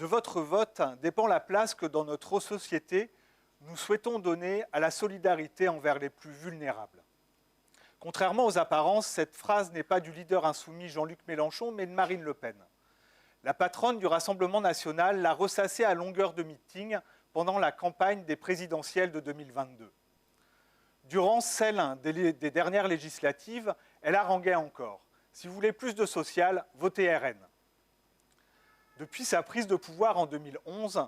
De votre vote dépend la place que dans notre société, nous souhaitons donner à la solidarité envers les plus vulnérables. Contrairement aux apparences, cette phrase n'est pas du leader insoumis Jean-Luc Mélenchon, mais de Marine Le Pen. La patronne du Rassemblement national l'a ressassée à longueur de meeting pendant la campagne des présidentielles de 2022. Durant celle des dernières législatives, elle haranguait encore. Si vous voulez plus de social, votez RN. Depuis sa prise de pouvoir en 2011,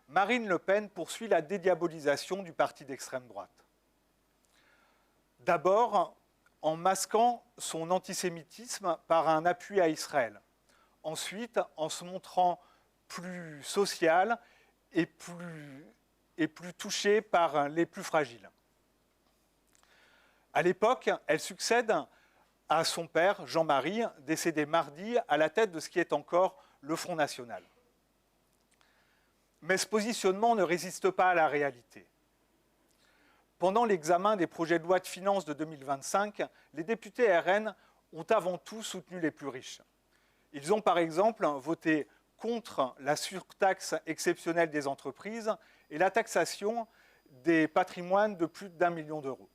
Marine Le Pen poursuit la dédiabolisation du parti d'extrême droite. D'abord, en masquant son antisémitisme par un appui à Israël. Ensuite, en se montrant plus sociale et plus touchée par les plus fragiles. À l'époque, elle succède à son père, Jean-Marie, décédé mardi, à la tête de ce qui est encore le Front National. Mais ce positionnement ne résiste pas à la réalité. Pendant l'examen des projets de loi de finances de 2025, les députés RN ont avant tout soutenu les plus riches. Ils ont par exemple voté contre la surtaxe exceptionnelle des entreprises et la taxation des patrimoines de plus d'1 million d'euros.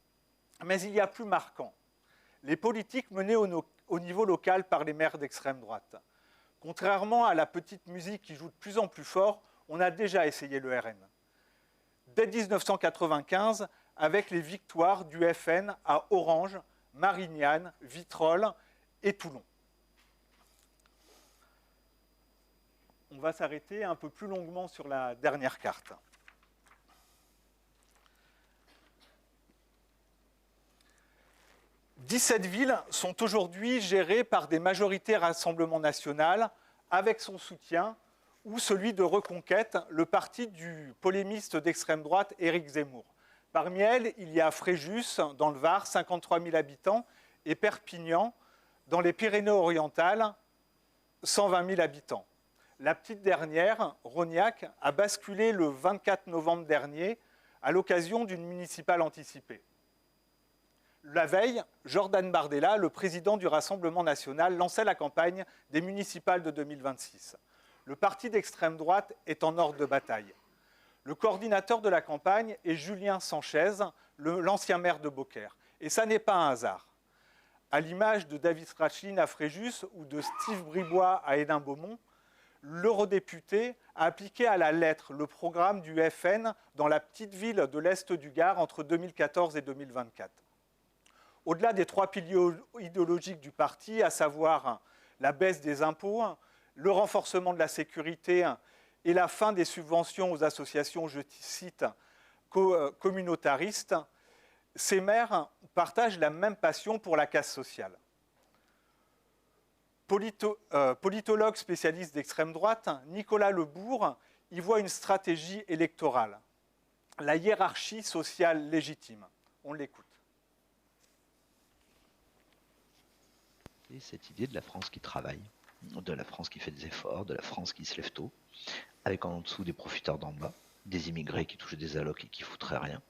Mais il y a plus marquant. Les politiques menées au niveau local par les maires d'extrême droite. Contrairement à la petite musique qui joue de plus en plus fort, on a déjà essayé le RN. Dès 1995, avec les victoires du FN à Orange, Marignane, Vitrolles et Toulon. On va s'arrêter un peu plus longuement sur la dernière carte. « 17 villes sont aujourd'hui gérées par des majorités Rassemblement national avec son soutien ou celui de Reconquête, le parti du polémiste d'extrême droite Éric Zemmour. Parmi elles, il y a Fréjus, dans le Var, 53 000 habitants, et Perpignan, dans les Pyrénées-Orientales, 120 000 habitants. La petite dernière, Rognac, a basculé le 24 novembre dernier à l'occasion d'une municipale anticipée. La veille, Jordan Bardella, le président du Rassemblement national, lançait la campagne des municipales de 2026. Le parti d'extrême droite est en ordre de bataille. Le coordinateur de la campagne est Julien Sanchez, l'ancien maire de Beaucaire. Et ça n'est pas un hasard. À l'image de David Strachlin à Fréjus ou de Steve Bribois à Hénin-Beaumont, l'eurodéputé a appliqué à la lettre le programme du FN dans la petite ville de l'Est du Gard entre 2014 et 2024. Au-delà des 3 piliers idéologiques du parti, à savoir la baisse des impôts, le renforcement de la sécurité et la fin des subventions aux associations, je cite, communautaristes, ces maires partagent la même passion pour la casse sociale. Politologue spécialiste d'extrême droite, Nicolas Lebourg y voit une stratégie électorale, la hiérarchie sociale légitime. On l'écoute. Et cette idée de la France qui travaille, de la France qui fait des efforts, de la France qui se lève tôt, avec en dessous des profiteurs d'en bas, des immigrés qui touchent des allocs et qui foutraient rien,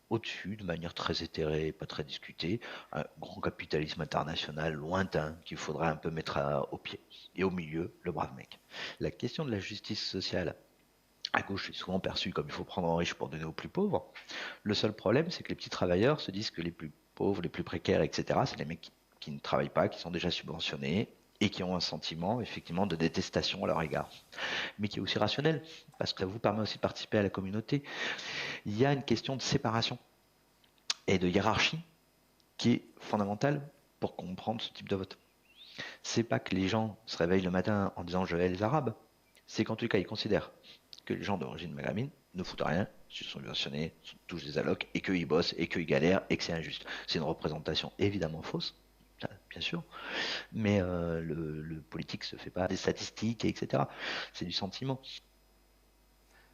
au-dessus, de manière très éthérée, pas très discutée, un grand capitalisme international lointain qu'il faudrait un peu mettre au pied. Et au milieu, le brave mec. La question de la justice sociale à gauche est souvent perçue comme il faut prendre aux riches pour donner aux plus pauvres. Le seul problème, c'est que les petits travailleurs se disent que les plus pauvres, les plus précaires, etc., c'est les mecs qui ne travaillent pas, qui sont déjà subventionnés et qui ont un sentiment, effectivement, de détestation à leur égard. Mais qui est aussi rationnel, parce que ça vous permet aussi de participer à la communauté. Il y a une question de séparation et de hiérarchie qui est fondamentale pour comprendre ce type de vote. C'est pas que les gens se réveillent le matin en disant « je hais les Arabes », c'est qu'en tout cas, ils considèrent que les gens d'origine maghrébine ne foutent rien, sont subventionnés, touchent des allocs, et qu'ils bossent, et qu'ils galèrent, et que c'est injuste. C'est une représentation évidemment fausse, bien sûr, mais le politique se fait pas des statistiques, etc. C'est du sentiment.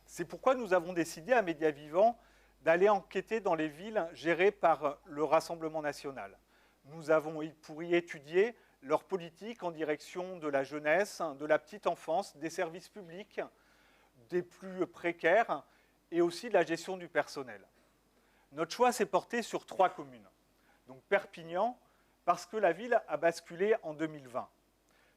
C'est pourquoi nous avons décidé à Média Vivant d'aller enquêter dans les villes gérées par le Rassemblement national. Nous avons pour y étudier leur politique en direction de la jeunesse, de la petite enfance, des services publics, des plus précaires et aussi de la gestion du personnel. Notre choix s'est porté sur 3 communes. Donc Perpignan, parce que la ville a basculé en 2020.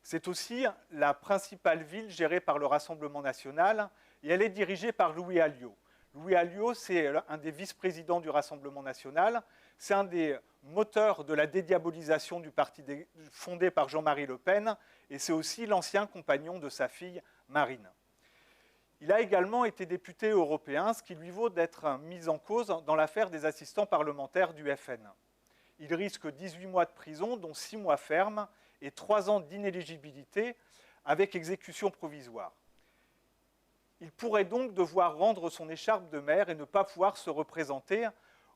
C'est aussi la principale ville gérée par le Rassemblement national et elle est dirigée par Louis Alliot. Louis Alliot, c'est un des vice-présidents du Rassemblement national. C'est un des moteurs de la dédiabolisation du parti fondé par Jean-Marie Le Pen et c'est aussi l'ancien compagnon de sa fille Marine. Il a également été député européen, ce qui lui vaut d'être mis en cause dans l'affaire des assistants parlementaires du FN. Il risque 18 mois de prison, dont 6 mois fermes, et 3 ans d'inéligibilité avec exécution provisoire. Il pourrait donc devoir rendre son écharpe de maire et ne pas pouvoir se représenter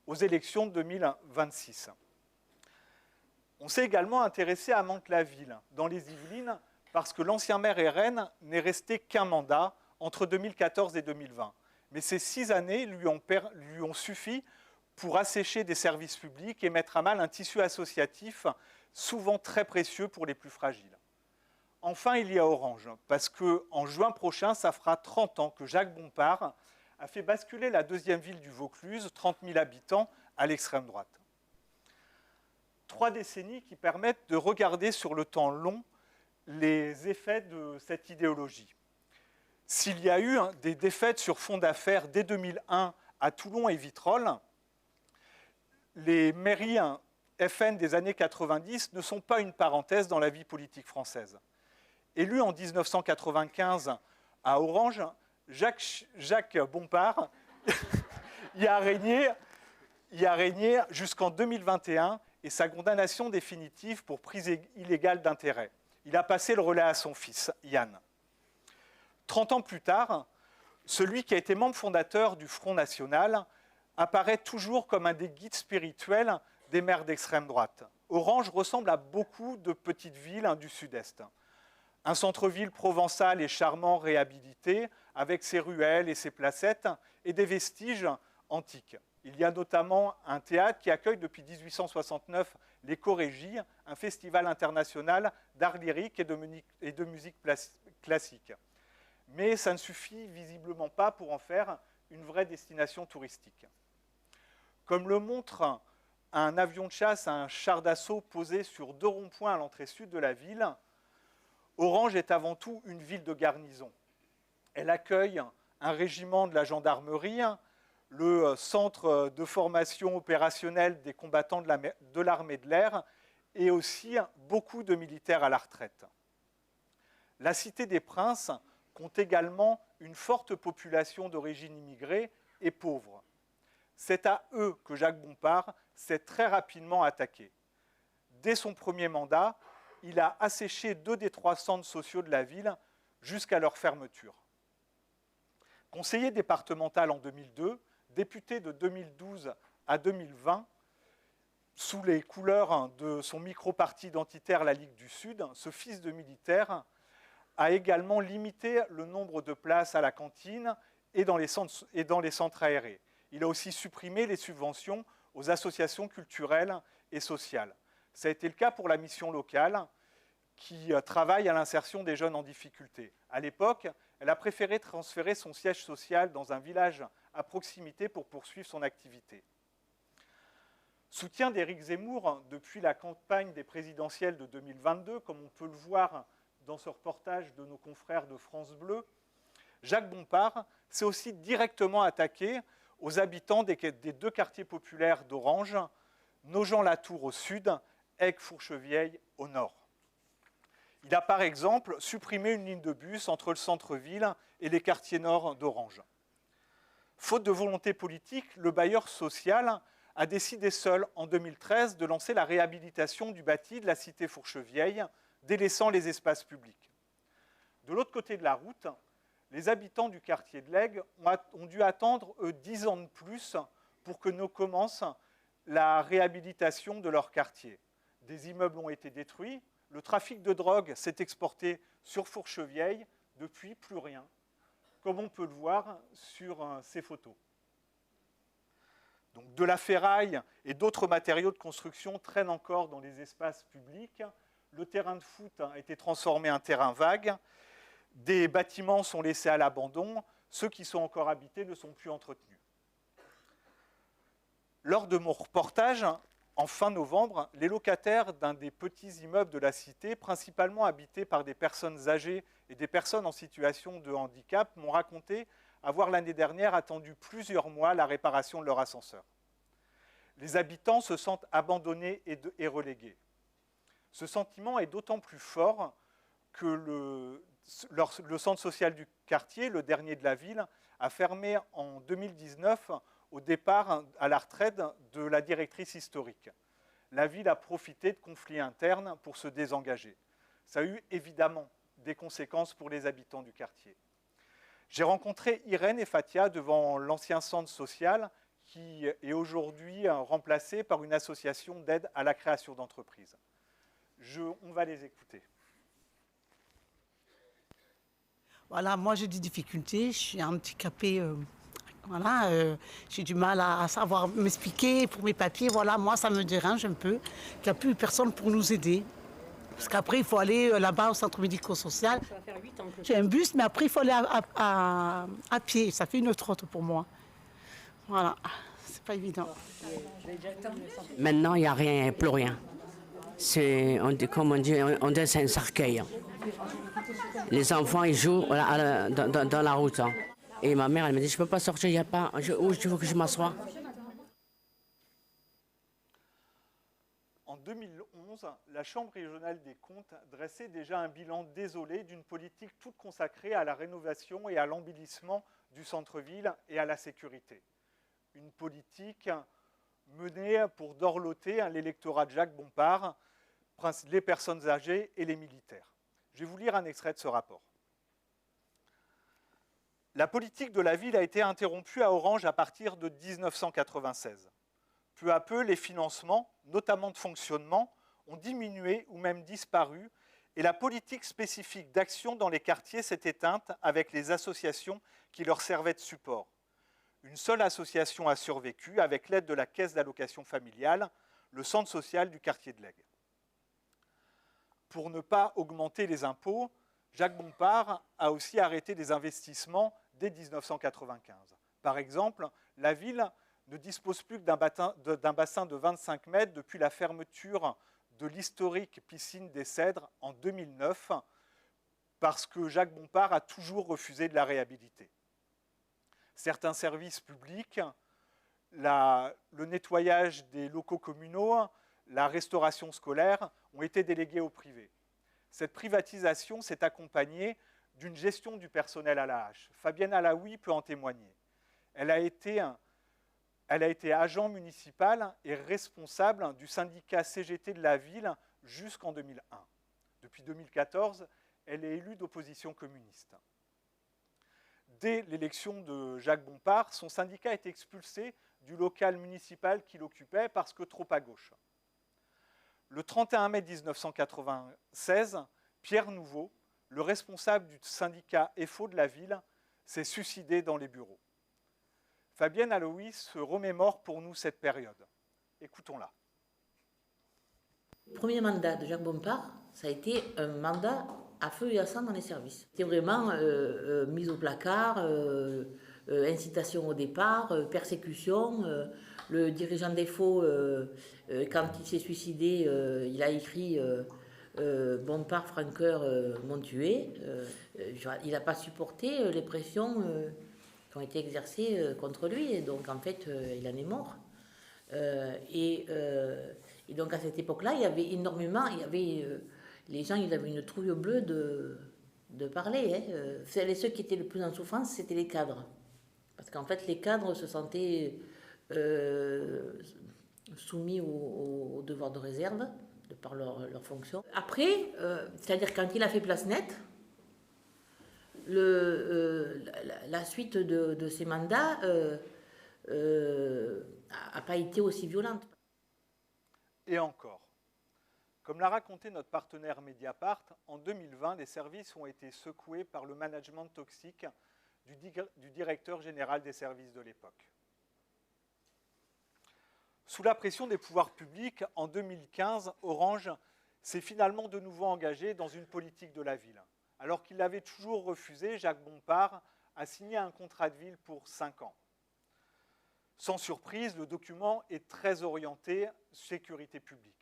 aux élections de 2026. On s'est également intéressé à Mantes-la-Ville, dans les Yvelines, parce que l'ancien maire RN n'est resté qu'un mandat entre 2014 et 2020. Mais ces 6 années lui ont suffi pour assécher des services publics et mettre à mal un tissu associatif souvent très précieux pour les plus fragiles. Enfin, il y a Orange, parce qu'en juin prochain, ça fera 30 ans que Jacques Bompard a fait basculer la deuxième ville du Vaucluse, 30 000 habitants, à l'extrême droite. 3 décennies qui permettent de regarder sur le temps long les effets de cette idéologie. S'il y a eu des défaites sur fond d'affaires dès 2001 à Toulon et Vitrolles, les mairies FN des années 90 ne sont pas une parenthèse dans la vie politique française. Élu en 1995 à Orange, Jacques Bompard y a régné jusqu'en 2021 et sa condamnation définitive pour prise illégale d'intérêt. Il a passé le relais à son fils, Yann. 30 ans plus tard, celui qui a été membre fondateur du Front National apparaît toujours comme un des guides spirituels des maires d'extrême droite. Orange ressemble à beaucoup de petites villes du Sud-Est. Un centre-ville provençal et charmant réhabilité, avec ses ruelles et ses placettes, et des vestiges antiques. Il y a notamment un théâtre qui accueille depuis 1869 les Chorégies, un festival international d'art lyrique et de musique classique. Mais ça ne suffit visiblement pas pour en faire une vraie destination touristique. Comme le montre un avion de chasse, un char d'assaut posé sur 2 ronds-points à l'entrée sud de la ville, Orange est avant tout une ville de garnison. Elle accueille un régiment de la gendarmerie, le centre de formation opérationnelle des combattants de l'armée de l'air et aussi beaucoup de militaires à la retraite. La Cité des Princes compte également une forte population d'origine immigrée et pauvre. C'est à eux que Jacques Bompard s'est très rapidement attaqué. Dès son premier mandat, il a asséché 2 des 3 centres sociaux de la ville jusqu'à leur fermeture. Conseiller départemental en 2002, député de 2012 à 2020, sous les couleurs de son micro-parti identitaire, la Ligue du Sud, ce fils de militaire a également limité le nombre de places à la cantine et dans les centres aérés. Il a aussi supprimé les subventions aux associations culturelles et sociales. Ça a été le cas pour la mission locale qui travaille à l'insertion des jeunes en difficulté. À l'époque, elle a préféré transférer son siège social dans un village à proximité pour poursuivre son activité. Soutien d'Éric Zemmour depuis la campagne des présidentielles de 2022, comme on peut le voir dans ce reportage de nos confrères de France Bleu, Jacques Bompard s'est aussi directement attaqué aux habitants des 2 quartiers populaires d'Orange, Nogent-la-Tour au sud, Aigues-Fourchevieille au nord. Il a par exemple supprimé une ligne de bus entre le centre-ville et les quartiers nord d'Orange. Faute de volonté politique, le bailleur social a décidé seul, en 2013, de lancer la réhabilitation du bâti de la cité Fourchevieille, délaissant les espaces publics. De l'autre côté de la route, les habitants du quartier de l'Aigle ont dû attendre 10 ans de plus pour que ne commence la réhabilitation de leur quartier. Des immeubles ont été détruits, le trafic de drogue s'est exporté sur Fourchevieille, depuis plus rien, comme on peut le voir sur ces photos. Donc, de la ferraille et d'autres matériaux de construction traînent encore dans les espaces publics. Le terrain de foot a été transformé en terrain vague. Des bâtiments sont laissés à l'abandon. Ceux qui sont encore habités ne sont plus entretenus. Lors de mon reportage, en fin novembre, les locataires d'un des petits immeubles de la cité, principalement habités par des personnes âgées et des personnes en situation de handicap, m'ont raconté avoir l'année dernière attendu plusieurs mois la réparation de leur ascenseur. Les habitants se sentent abandonnés et relégués. Ce sentiment est d'autant plus fort que le centre social du quartier, le dernier de la ville, a fermé en 2019 au départ à la retraite de la directrice historique. La ville a profité de conflits internes pour se désengager. Ça a eu évidemment des conséquences pour les habitants du quartier. J'ai rencontré Irène et Fatia devant l'ancien centre social qui est aujourd'hui remplacé par une association d'aide à la création d'entreprises. On va les écouter. Voilà, moi j'ai des difficultés, je suis handicapée, j'ai du mal à savoir m'expliquer pour mes papiers. Voilà, moi ça me dérange un peu qu'il n'y a plus personne pour nous aider. Parce qu'après il faut aller là-bas au centre médico-social. Ça va faire 8 ans que j'ai un bus, mais après il faut aller à pied, ça fait une trotte pour moi. Voilà, c'est pas évident. Maintenant, il n'y a rien, il n'y a plus rien. Comme on dit, on dit c'est un cercueil. Les enfants, ils jouent dans la route. Et ma mère, elle me dit, je ne peux pas sortir, il n'y a pas. Où tu veux que je m'assoie? En 2011, la Chambre régionale des comptes dressait déjà un bilan désolé d'une politique toute consacrée à la rénovation et à l'embellissement du centre-ville et à la sécurité. Une politique menée pour dorloter l'électorat de Jacques Bompard, les personnes âgées et les militaires. Je vais vous lire un extrait de ce rapport. La politique de la ville a été interrompue à Orange à partir de 1996. Peu à peu, les financements, notamment de fonctionnement, ont diminué ou même disparu et la politique spécifique d'action dans les quartiers s'est éteinte avec les associations qui leur servaient de support. Une seule association a survécu avec l'aide de la Caisse d'allocation familiale, le centre social du quartier de l'Aigle. Pour ne pas augmenter les impôts, Jacques Bompard a aussi arrêté des investissements dès 1995. Par exemple, la ville ne dispose plus que d'un bassin de 25 mètres depuis la fermeture de l'historique piscine des Cèdres en 2009, parce que Jacques Bompard a toujours refusé de la réhabiliter. Certains services publics, le nettoyage des locaux communaux, la restauration scolaire ont été délégués au privé. Cette privatisation s'est accompagnée d'une gestion du personnel à la hache. Fabienne Alaoui peut en témoigner. Elle a été agent municipal et responsable du syndicat CGT de la ville jusqu'en 2001. Depuis 2014, elle est élue d'opposition communiste. Dès l'élection de Jacques Bompard, son syndicat est expulsé du local municipal qu'il occupait parce que trop à gauche. Le 31 mai 1996, Pierre Nouveau, le responsable du syndicat EFO de la ville, s'est suicidé dans les bureaux. Fabienne Alaoui se remémore pour nous cette période. Écoutons-la. Le premier mandat de Jacques Bompard, ça a été un mandat à feu et à sang dans les services. C'était vraiment mise au placard, incitation au départ, persécution. Le dirigeant d'EFO, quand il s'est suicidé, il a écrit Bompard, Francoeur m'ont tué. Il n'a pas supporté les pressions qui ont été exercées contre lui, et donc en fait, il en est mort. Et donc à cette époque-là, il y avait énormément, les gens, ils avaient une trouille bleue de parler. Hein. Ceux qui étaient le plus en souffrance, c'était les cadres. Parce qu'en fait, les cadres se sentaient soumis au devoir de réserve, de par leur fonction. Après, c'est-à-dire quand il a fait place nette, la suite de ses mandats n'a pas été aussi violente. Et encore. Comme l'a raconté notre partenaire Mediapart, en 2020, les services ont été secoués par le management toxique du directeur général des services de l'époque. Sous la pression des pouvoirs publics, en 2015, Orange s'est finalement de nouveau engagé dans une politique de la ville. Alors qu'il l'avait toujours refusé, Jacques Bompard a signé un contrat de ville pour 5 ans. Sans surprise, le document est très orienté sécurité publique.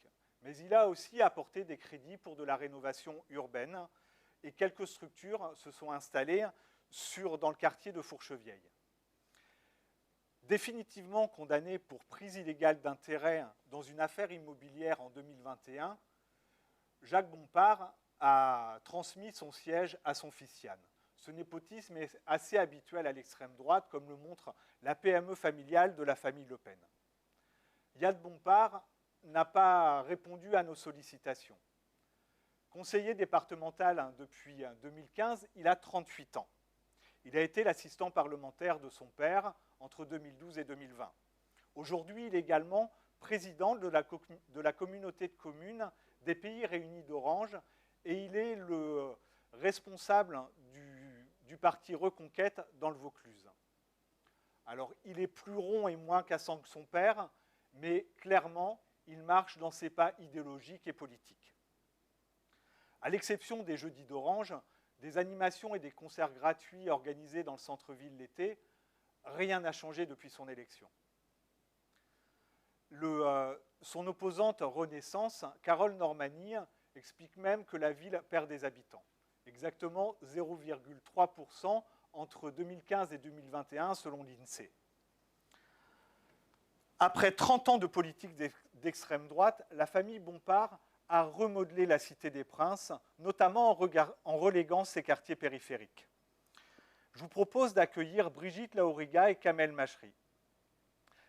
Mais il a aussi apporté des crédits pour de la rénovation urbaine et quelques structures se sont installées dans le quartier de Fourchevieille. Définitivement condamné pour prise illégale d'intérêt dans une affaire immobilière en 2021, Jacques Bompard a transmis son siège à son fils Yann. Ce népotisme est assez habituel à l'extrême droite, comme le montre la PME familiale de la famille Le Pen. Yann Bompard n'a pas répondu à nos sollicitations. Conseiller départemental depuis 2015, il a 38 ans. Il a été l'assistant parlementaire de son père entre 2012 et 2020. Aujourd'hui, il est également président de la communauté de communes des Pays Réunis d'Orange et il est le responsable du parti Reconquête dans le Vaucluse. Alors, il est plus rond et moins cassant que son père, mais clairement, il marche dans ses pas idéologiques et politiques. À l'exception des Jeudis d'Orange, des animations et des concerts gratuits organisés dans le centre-ville l'été, rien n'a changé depuis son élection. Son opposante Renaissance, Carole Normani, explique même que la ville perd des habitants. Exactement 0,3% entre 2015 et 2021 selon l'INSEE. Après 30 ans de politique d'extrême droite, la famille Bompard a remodelé la Cité des Princes, notamment en reléguant ses quartiers périphériques. Je vous propose d'accueillir Brigitte Laoriga et Kamel Machri.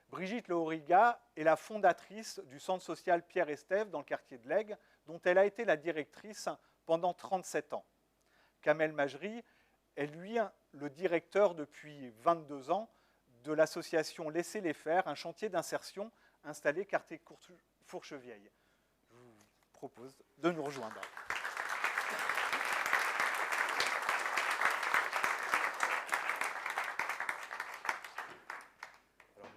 Brigitte Laoriga est la fondatrice du centre social Pierre Estève dans le quartier de l'Aigle, dont elle a été la directrice pendant 37 ans. Kamel Machri est, lui, le directeur depuis 22 ans de l'association Laissez-les faire, un chantier d'insertion installé quartier Fourchevieille. Je vous propose de nous rejoindre. Alors,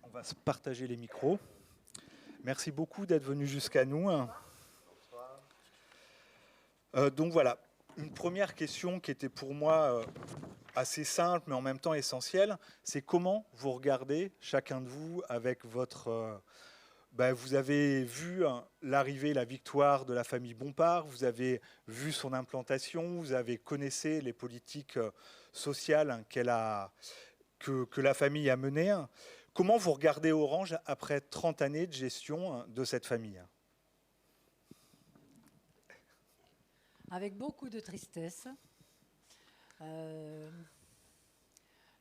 on va se partager les micros. Merci beaucoup d'être venu jusqu'à nous. Donc voilà, une première question qui était pour moi assez simple, mais en même temps essentielle, c'est comment vous regardez, chacun de vous, avec votre... vous avez vu l'arrivée, la victoire de la famille Bompard, vous avez vu son implantation, vous avez connaissé les politiques sociales que la famille a menées. Comment vous regardez Orange après 30 années de gestion de cette famille ? Avec beaucoup de tristesse.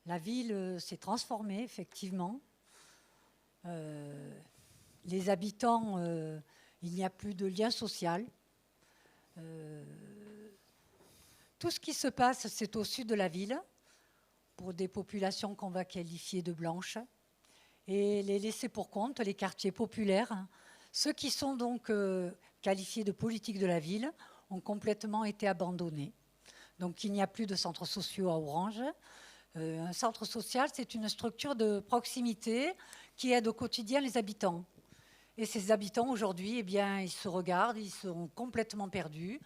La ville s'est transformée, effectivement. Les habitants, il n'y a plus de lien social. Tout ce qui se passe, c'est au sud de la ville, pour des populations qu'on va qualifier de blanches. Et les laissés pour compte, les quartiers populaires, ceux qui sont donc qualifiés de politique de la ville, ont complètement été abandonnés. Donc il n'y a plus de centres sociaux à Orange. Un centre social, c'est une structure de proximité qui aide au quotidien les habitants. Et ces habitants, aujourd'hui, eh bien, ils se regardent, ils sont complètement perdus.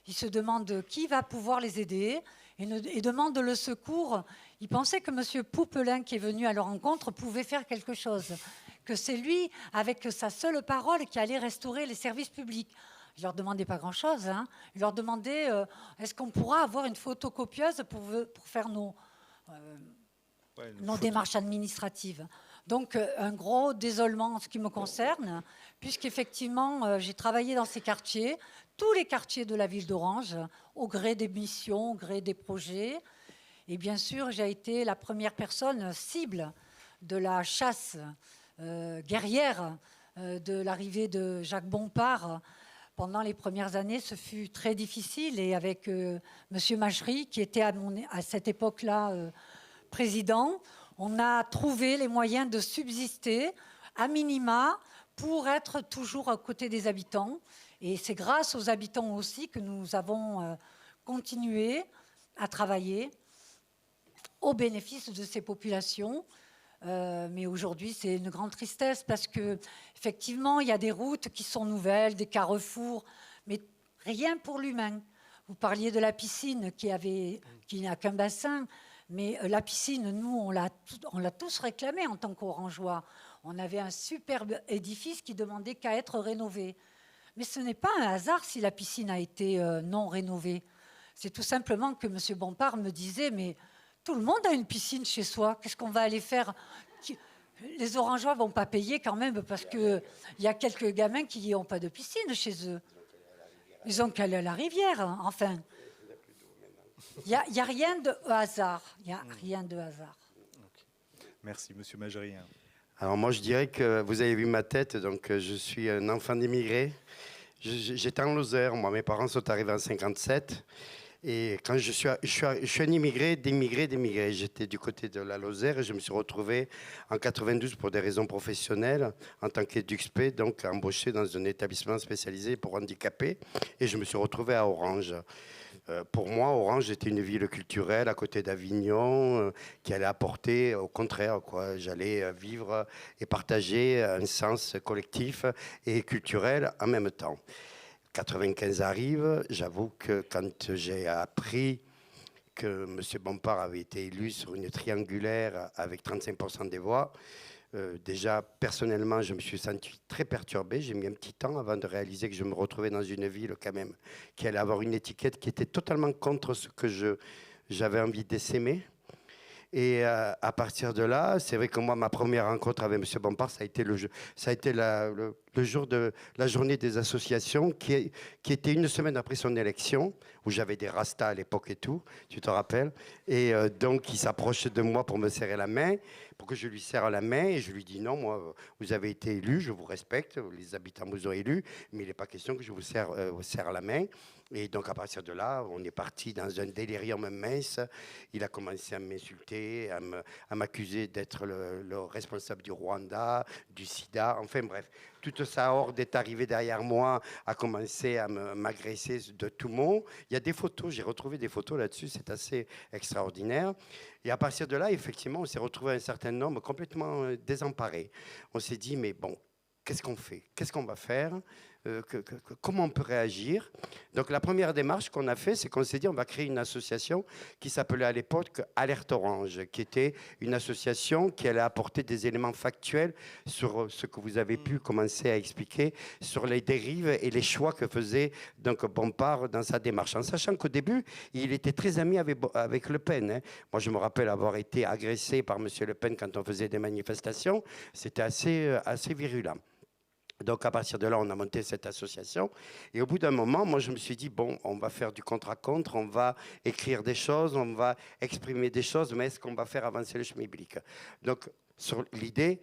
Ils se demandent qui va pouvoir les aider et demandent le secours. Ils pensaient que M. Poupelin, qui est venu à leur rencontre, pouvait faire quelque chose, que c'est lui, avec sa seule parole, qui allait restaurer les services publics. Je ne leur demandais pas grand-chose. Hein. Je leur demandais est-ce qu'on pourra avoir une photocopieuse pour faire nos démarches administratives. Donc, un gros désolement en ce qui me concerne, puisqu'effectivement, j'ai travaillé dans ces quartiers, tous les quartiers de la ville d'Orange, au gré des missions, au gré des projets. Et bien sûr, j'ai été la première personne cible de la chasse guerrière de l'arrivée de Jacques Bompard. Pendant les premières années, ce fut très difficile. Et avec M. Machri, qui était à cette époque-là président, on a trouvé les moyens de subsister à minima pour être toujours à côté des habitants. Et c'est grâce aux habitants aussi que nous avons continué à travailler au bénéfice de ces populations. Mais aujourd'hui, c'est une grande tristesse parce qu'effectivement, il y a des routes qui sont nouvelles, des carrefours, mais rien pour l'humain. Vous parliez de la piscine qui n'a qu'un bassin, Mais la piscine, nous, on l'a tous réclamée en tant qu'Orangeois. On avait un superbe édifice qui demandait qu'à être rénové. Mais ce n'est pas un hasard si la piscine a été non rénovée. C'est tout simplement que M. Bompard me disait, mais tout le monde a une piscine chez soi. Qu'est-ce qu'on va aller faire? Les Orangeois ne vont pas payer quand même parce qu'il y a quelques gamins qui n'ont pas de piscine chez eux. Ils ont qu'à aller à la rivière, hein. Enfin. Il n'y a rien de hasard. Il n'y a rien de hasard. Okay. Merci, Monsieur Majerien. Alors moi, je dirais que vous avez vu ma tête, donc je suis un enfant d'immigré. J'étais en Lozère, moi, mes parents sont arrivés en 57. Et quand je suis un immigré, d'émigré. J'étais du côté de la Lozère et je me suis retrouvé en 92 pour des raisons professionnelles en tant qu'EduxP, donc embauché dans un établissement spécialisé pour handicapés. Et je me suis retrouvé à Orange. Pour moi, Orange était une ville culturelle à côté d'Avignon qui allait apporter, au contraire, quoi. J'allais vivre et partager un sens collectif et culturel en même temps. 95 arrive, j'avoue que quand j'ai appris que M. Bompard avait été élu sur une triangulaire avec 35% des voix, déjà, personnellement, je me suis senti très perturbé. J'ai mis un petit temps avant de réaliser que je me retrouvais dans une ville quand même qui allait avoir une étiquette qui était totalement contre ce que j'avais envie d'essaimer. Et à partir de là, c'est vrai que moi, ma première rencontre avec M. Bompard, ça a été le jour de la journée des associations, qui était une semaine après son élection, où j'avais des rastas à l'époque et tout, tu te rappelles. Et donc, il s'approche de moi pour me serrer la main, pour que je lui serre la main. Et je lui dis non, moi, vous avez été élu, je vous respecte, les habitants vous ont élu, mais il n'est pas question que je vous serre la main. Et donc, à partir de là, on est parti dans un délirium mince. Il a commencé à m'insulter, à m'accuser d'être le responsable du Rwanda, du sida, enfin bref. Toute sa horde est arrivée derrière moi, a commencé à m'agresser de tout mot. Il y a des photos, j'ai retrouvé des photos là-dessus, c'est assez extraordinaire. Et à partir de là, effectivement, on s'est retrouvé un certain nombre complètement désemparés. On s'est dit, mais bon, qu'est-ce qu'on fait? Qu'est-ce qu'on va faire? Comment on peut réagir? Donc la première démarche qu'on a fait, c'est qu'on s'est dit on va créer une association qui s'appelait à l'époque Alerte Orange, qui était une association qui allait apporter des éléments factuels sur ce que vous avez pu commencer à expliquer, sur les dérives et les choix que faisait donc Bompard dans sa démarche, en sachant qu'au début, il était très ami avec Le Pen. Hein. Moi, je me rappelle avoir été agressé par M. Le Pen quand on faisait des manifestations. C'était assez virulent. Donc, à partir de là, on a monté cette association. Et au bout d'un moment, moi, je me suis dit, bon, on va faire du contre-à-contre, on va écrire des choses, on va exprimer des choses, mais est-ce qu'on va faire avancer le schmilblick? Donc, sur l'idée,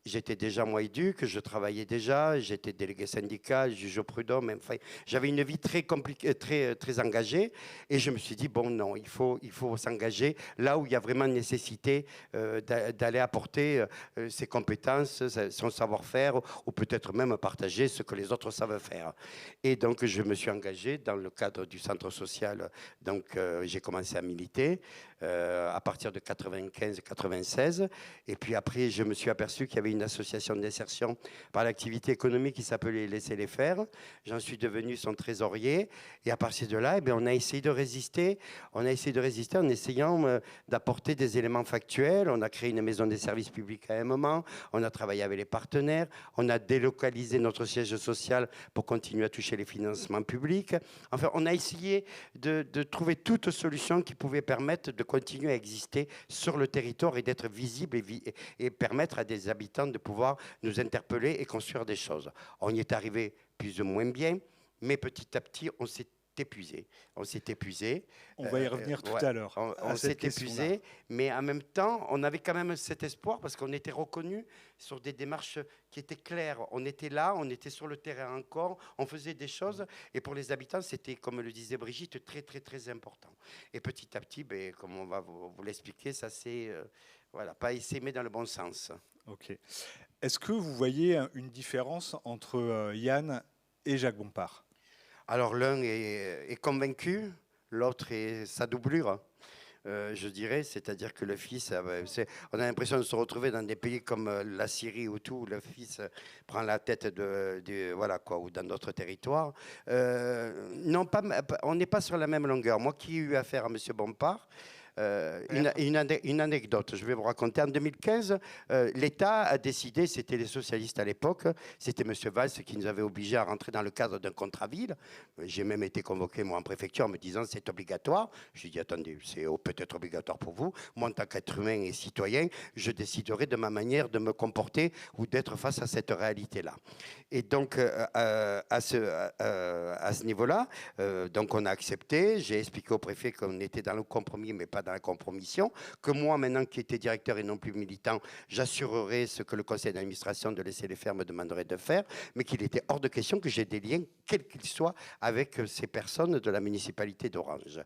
j'étais déjà moi éduc, je travaillais déjà, j'étais délégué syndical, juge au prud'homme, enfin, j'avais une vie très compliquée, très engagée, et je me suis dit bon non, il faut s'engager là où il y a vraiment nécessité d'aller apporter ses compétences, son savoir-faire, ou peut-être même partager ce que les autres savent faire. Et donc je me suis engagé dans le cadre du centre social, donc j'ai commencé à militer à partir de 95-96, et puis après je me suis aperçu qu'il y avait une association d'insertion par l'activité économique qui s'appelait Laissez-les faire. J'en suis devenu son trésorier. Et à partir de là, on a essayé de résister. On a essayé de résister en essayant d'apporter des éléments factuels. On a créé une maison des services publics à un moment. On a travaillé avec les partenaires. On a délocalisé notre siège social pour continuer à toucher les financements publics. Enfin, on a essayé de trouver toute solution qui pouvait permettre de continuer à exister sur le territoire et d'être visible et permettre à des habitants de pouvoir nous interpeller et construire des choses. On y est arrivé plus ou moins bien, mais petit à petit, on s'est épuisé. On s'est épuisé. On va y revenir tout à l'heure. On s'est épuisé, mais en même temps, on avait quand même cet espoir parce qu'on était reconnus sur des démarches qui étaient claires. On était là, on était sur le terrain encore, on faisait des choses. Et pour les habitants, c'était, comme le disait Brigitte, très, très, très important. Et petit à petit, comme on va vous l'expliquer, ça s'est pas essaimé dans le bon sens. Ok. Est-ce que vous voyez une différence entre Yann et Jacques Bompard? Alors l'un est convaincu, l'autre est sa doublure, je dirais. C'est-à-dire que le fils, on a l'impression de se retrouver dans des pays comme la Syrie ou tout, où le fils prend la tête ou dans d'autres territoires. Non, on n'est pas sur la même longueur. Moi qui ai eu affaire à M. Bompard, une anecdote. Je vais vous raconter. En 2015, l'État a décidé, c'était les socialistes à l'époque, c'était M. Valls qui nous avait obligés à rentrer dans le cadre d'un contrat ville. J'ai même été convoqué, moi, en préfecture, en me disant c'est obligatoire. J'ai dit attendez, c'est peut-être obligatoire pour vous. Moi, en tant qu'être humain et citoyen, je déciderai de ma manière de me comporter ou d'être face à cette réalité-là. Et donc, à ce niveau-là, donc on a accepté. J'ai expliqué au préfet qu'on était dans le compromis, mais pas dans la compromission, que moi, maintenant qui étais directeur et non plus militant, j'assurerais ce que le conseil d'administration de laisser les faire me demanderait de faire, mais qu'il était hors de question que j'ai des liens, quels qu'ils soient, avec ces personnes de la municipalité d'Orange.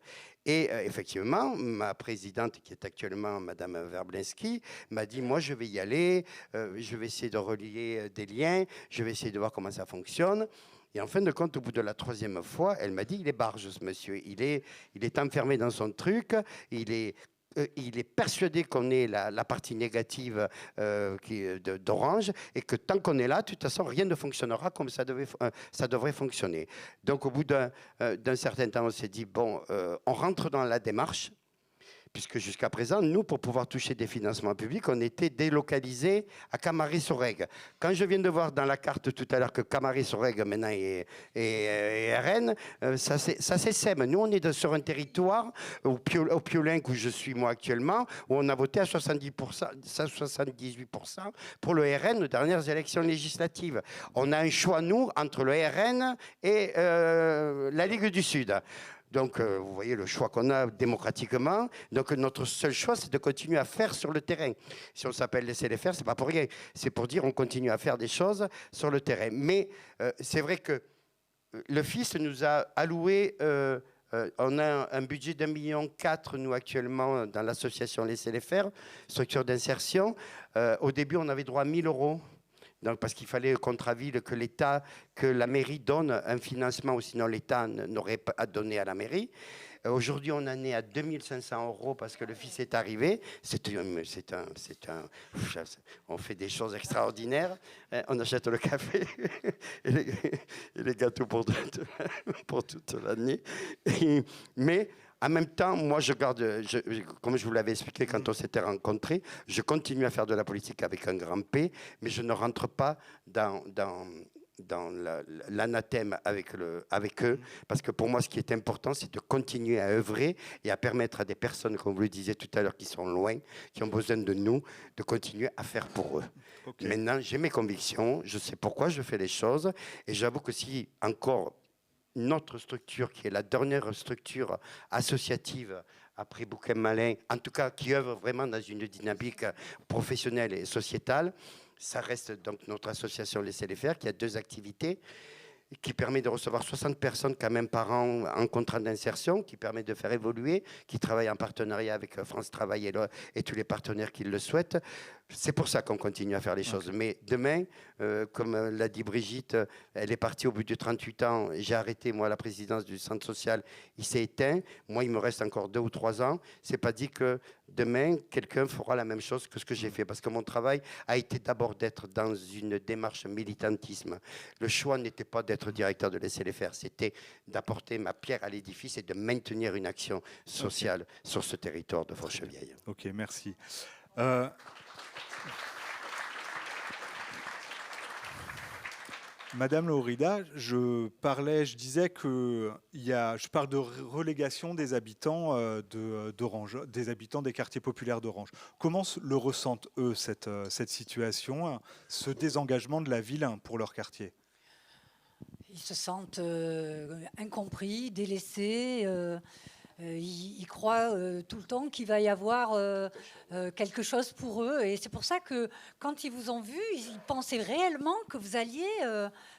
Et effectivement, ma présidente, qui est actuellement Madame Verblinski, m'a dit, moi, je vais y aller, je vais essayer de relier des liens, je vais essayer de voir comment ça fonctionne. Et en fin de compte, au bout de la 3e fois, elle m'a dit, il est barge, ce monsieur. Il est enfermé dans son truc, il est persuadé qu'on est la partie négative d'Orange et que tant qu'on est là, de toute façon, rien ne fonctionnera comme ça devrait fonctionner. Donc, au bout d'un certain temps, on s'est dit, bon, on rentre dans la démarche, puisque jusqu'à présent, nous, pour pouvoir toucher des financements publics, on était délocalisés à Camaret-sur-Aigle. Quand je viens de voir dans la carte tout à l'heure que Camaret-sur-Aigle maintenant est RN, ça s'essaime. Nous, on est sur un territoire, au Piolenc, où je suis moi actuellement, où on a voté à 78% pour le RN aux dernières élections législatives. On a un choix, nous, entre le RN et la Ligue du Sud. Donc, vous voyez le choix qu'on a démocratiquement. Donc, notre seul choix, c'est de continuer à faire sur le terrain. Si on s'appelle laisser les faire, c'est pas pour rien. C'est pour dire on continue à faire des choses sur le terrain. Mais c'est vrai que le FIS nous a alloué... on a un budget d'1,4 million, nous, actuellement, dans l'association Laissez les faire, structure d'insertion. Au début, on avait droit à 1 000 euros. Donc, parce qu'il fallait contrat ville que la mairie donne un financement, ou sinon l'État n'aurait pas donné à la mairie. Aujourd'hui, on en est à 2 500 euros parce que le fils est arrivé. On fait des choses extraordinaires. On achète le café et les gâteaux pour toute l'année. Mais en même temps, moi, je garde, comme je vous l'avais expliqué quand on s'était rencontrés, je continue à faire de la politique avec un grand P, mais je ne rentre pas dans l'anathème avec eux, parce que pour moi, ce qui est important, c'est de continuer à œuvrer et à permettre à des personnes, comme vous le disiez tout à l'heure, qui sont loin, qui ont besoin de nous, de continuer à faire pour eux. Okay. Maintenant, j'ai mes convictions, je sais pourquoi je fais les choses, et j'avoue que si encore notre structure, qui est la dernière structure associative après Bouquet-Malin, en tout cas qui œuvre vraiment dans une dynamique professionnelle et sociétale, ça reste donc notre association Laissez les faire, qui a 2 activités, qui permet de recevoir 60 personnes quand même par an en contrat d'insertion, qui permet de faire évoluer, qui travaille en partenariat avec France Travail et tous les partenaires qui le souhaitent. C'est pour ça qu'on continue à faire les choses. Mais demain, comme l'a dit Brigitte, elle est partie au bout de 38 ans. J'ai arrêté, moi, la présidence du centre social. Il s'est éteint. Moi, il me reste encore 2 ou 3 ans. C'est pas dit que demain, quelqu'un fera la même chose que ce que j'ai fait. Parce que mon travail a été d'abord d'être dans une démarche militantisme. Le choix n'était pas d'être directeur de Laissez les faire. C'était d'apporter ma pierre à l'édifice et de maintenir une action sociale sur ce territoire de Forchevieille. Ok, merci. Madame Laurida, je disais que je parle de relégation des habitants d'Orange, des habitants des quartiers populaires d'Orange. Comment le ressentent, eux, cette situation, ce désengagement de la ville pour leur quartier? Ils se sentent incompris, délaissés. Ils croient tout le temps qu'il va y avoir quelque chose pour eux. Et c'est pour ça que quand ils vous ont vu, ils pensaient réellement que vous alliez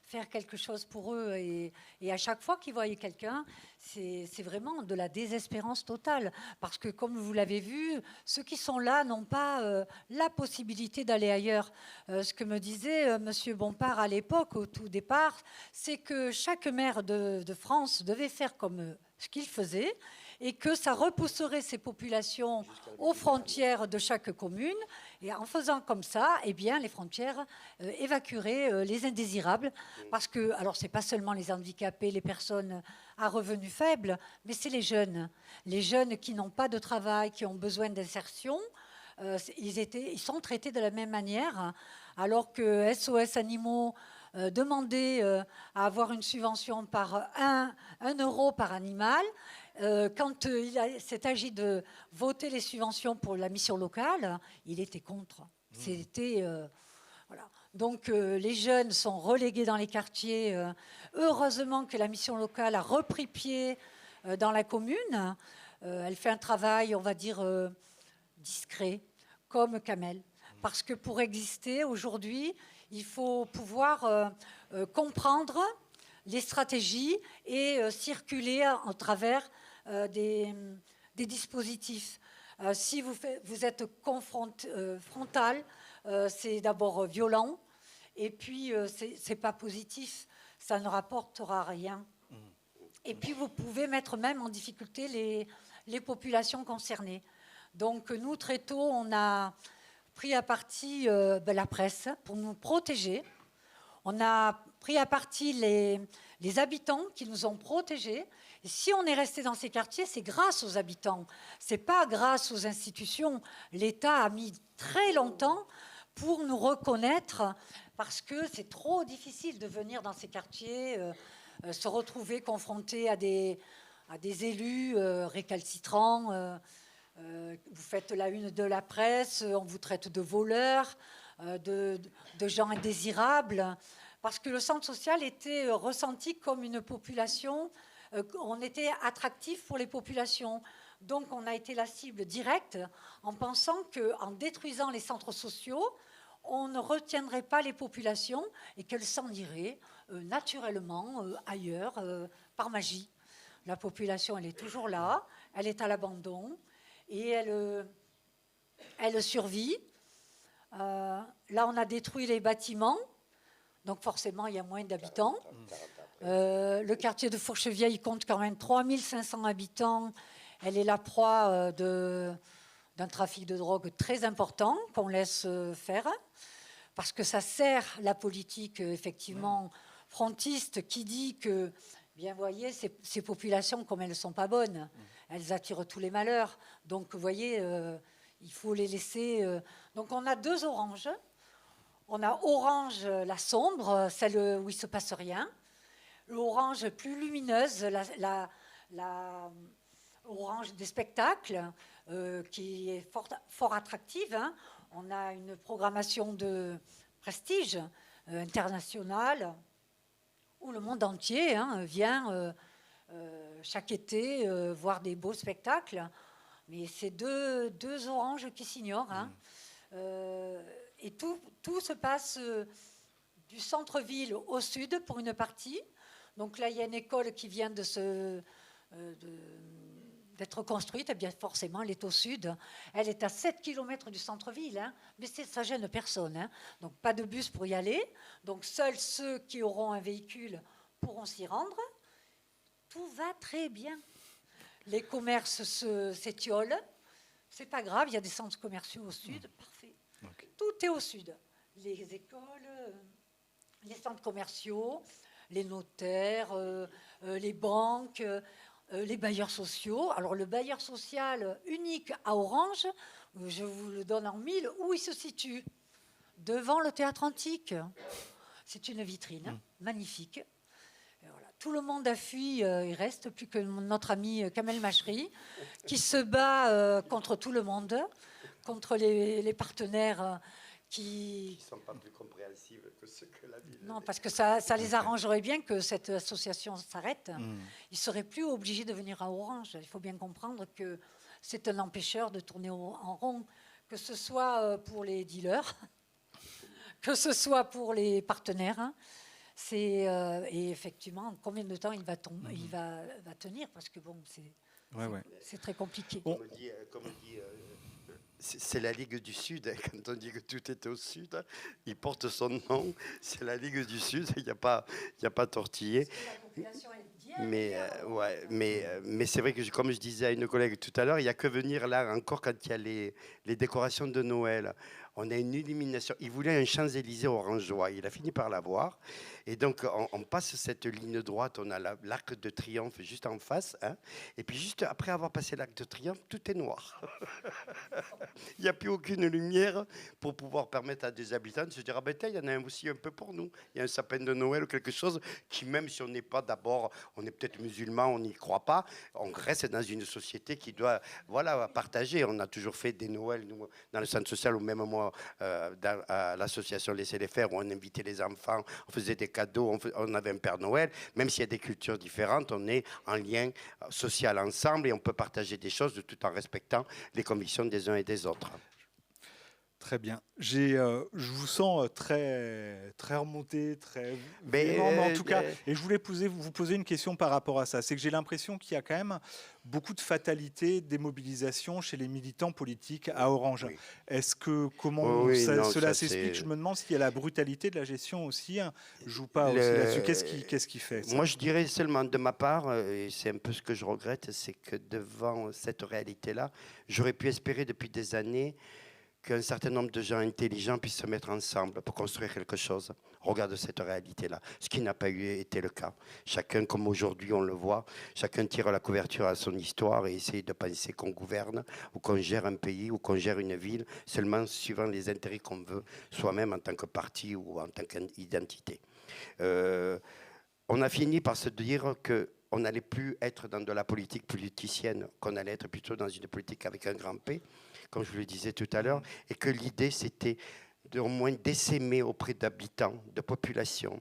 faire quelque chose pour eux. Et à chaque fois qu'ils voyaient quelqu'un, c'est vraiment de la désespérance totale. Parce que comme vous l'avez vu, ceux qui sont là n'ont pas la possibilité d'aller ailleurs. Ce que me disait M. Bompard à l'époque, au tout départ, c'est que chaque maire de France devait faire comme ce qu'il faisait. et que ça repousserait ces populations aux frontières de chaque commune. Et en faisant comme ça, eh bien, les frontières évacueraient les indésirables. Parce que, alors, ce n'est pas seulement les handicapés, les personnes à revenus faibles, mais c'est les jeunes. Les jeunes qui n'ont pas de travail, qui ont besoin d'insertion. Ils sont traités de la même manière, alors que SOS Animaux demandait à avoir une subvention par 1 euro par animal. Quand il s'est agi de voter les subventions pour la mission locale, il était contre. C'était... voilà. Donc les jeunes sont relégués dans les quartiers. Heureusement que la mission locale a repris pied dans la commune. Elle fait un travail, on va dire, discret, comme Kamel. Parce que pour exister aujourd'hui, il faut pouvoir comprendre les stratégies et circuler à travers des dispositifs. Si vous êtes frontal, c'est d'abord violent, et puis c'est pas positif, ça ne rapportera rien. Et puis vous pouvez mettre même en difficulté les populations concernées. Donc nous, très tôt, on a pris à partie la presse pour nous protéger. On a pris à partie les habitants qui nous ont protégés. Et si on est resté dans ces quartiers, c'est grâce aux habitants. Ce n'est pas grâce aux institutions. L'État a mis très longtemps pour nous reconnaître parce que c'est trop difficile de venir dans ces quartiers, se retrouver confronté à des élus récalcitrants. Vous faites la une de la presse, on vous traite de voleurs, de gens indésirables, parce que le centre social était ressenti comme une population, on était attractif pour les populations. Donc on a été la cible directe en pensant qu'en détruisant les centres sociaux, on ne retiendrait pas les populations et qu'elles s'en iraient naturellement ailleurs, par magie. La population, elle est toujours là, elle est à l'abandon. Et elle survit. Là, on a détruit les bâtiments, donc forcément, il y a moins d'habitants. Le quartier de Fourchevieille compte quand même 3500 habitants. Elle est la proie d'un trafic de drogue très important qu'on laisse faire, parce que ça sert la politique, effectivement, frontiste, qui dit que, bien, vous voyez, ces populations, comme elles ne sont pas bonnes, elles attirent tous les malheurs. Donc, vous voyez, il faut les laisser. Donc, on a 2 oranges. On a orange, la sombre, celle où il ne se passe rien. L'orange plus lumineuse, la orange des spectacles, qui est fort attractive. Hein. On a une programmation de prestige internationale où le monde entier vient... chaque été, voir des beaux spectacles. Mais c'est deux oranges qui s'ignorent. Hein. Et tout se passe du centre-ville au sud pour une partie. Donc là, il y a une école qui vient d'être construite. Eh bien, forcément, elle est au sud. Elle est à 7 km du centre-ville. Hein. Mais ça ne gêne personne. Hein. Donc, pas de bus pour y aller. Donc, seuls ceux qui auront un véhicule pourront s'y rendre. Tout va très bien. Les commerces s'étiolent. C'est pas grave, il y a des centres commerciaux au sud. Parfait. Okay. Tout est au sud. Les écoles, les centres commerciaux, les notaires, les banques, les bailleurs sociaux. Alors, le bailleur social unique à Orange, je vous le donne en 1000, où il se situe? Devant le théâtre antique. C'est une vitrine magnifique. Tout le monde a fui, il reste plus que notre ami Kamel Machri, qui se bat contre tout le monde, contre les partenaires qui... ne sont pas plus compréhensibles que ce que la ville... Non, parce que ça les arrangerait bien que cette association s'arrête. Ils ne seraient plus obligés de venir à Orange. Il faut bien comprendre que c'est un empêcheur de tourner en rond, que ce soit pour les dealers, que ce soit pour les partenaires, hein. Et effectivement, combien de temps il va tenir, parce que bon, c'est très compliqué. Comme dit, c'est la Ligue du Sud. Hein, quand on dit que tout est au Sud, il porte son nom. C'est la Ligue du Sud. Il n'y a pas tortillé. La population est mais c'est vrai que, comme je disais à une collègue tout à l'heure, il n'y a que venir là, encore quand il y a les décorations de Noël. On a une illumination. Il voulait un Champs-Élysées orangeois. Il a fini par l'avoir. Et donc, on passe cette ligne droite. On a l'arc de triomphe juste en face. Hein, et puis, juste après avoir passé l'arc de triomphe, tout est noir. Il n'y a plus aucune lumière pour pouvoir permettre à des habitants de se dire, ah ben, il y en a aussi un peu pour nous. Il y a un sapin de Noël ou quelque chose qui, même si on n'est pas d'abord, on est peut-être musulman, on n'y croit pas, on reste dans une société qui doit partager. On a toujours fait des Noëls, nous, dans le centre social, ou même moi, à l'association Laissez-les faire, où on invitait les enfants, on faisait des cadeaux, on avait un Père Noël. Même s'il y a des cultures différentes, on est en lien social ensemble et on peut partager des choses tout en respectant les convictions des uns et des autres. Très bien. Je vous sens très remonté, très véhément, mais en tout cas, et je voulais vous poser une question par rapport à ça. C'est que j'ai l'impression qu'il y a quand même beaucoup de fatalité, démobilisation chez les militants politiques à Orange. Oui. Est-ce que cela s'explique? Je me demande s'il y a la brutalité de la gestion aussi joue pas aussi là-dessus. Qu'est-ce qui fait ça? Moi, je dirais seulement de ma part, et c'est un peu ce que je regrette, c'est que devant cette réalité-là, j'aurais pu espérer depuis des années qu'un certain nombre de gens intelligents puissent se mettre ensemble pour construire quelque chose. Regarde cette réalité-là, ce qui n'a pas été le cas. Chacun, comme aujourd'hui on le voit, chacun tire la couverture à son histoire et essaie de penser qu'on gouverne ou qu'on gère un pays ou qu'on gère une ville seulement suivant les intérêts qu'on veut, soi-même en tant que parti ou en tant qu'identité. On a fini par se dire qu'on n'allait plus être dans de la politique politicienne, qu'on allait être plutôt dans une politique avec un grand P, comme je vous le disais tout à l'heure, et que l'idée, c'était au moins d'essaimer auprès d'habitants, de populations,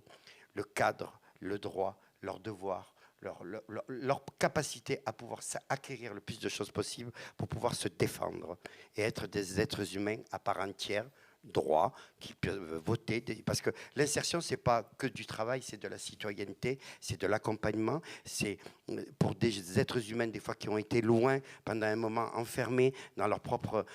le cadre, le droit, leurs devoirs, leur capacité à pouvoir acquérir le plus de choses possibles pour pouvoir se défendre et être des êtres humains à part entière, droits, qui peuvent voter, parce que l'insertion, c'est pas que du travail, c'est de la citoyenneté, c'est de l'accompagnement, c'est pour des êtres humains, des fois, qui ont été loin, pendant un moment enfermés dans leur propre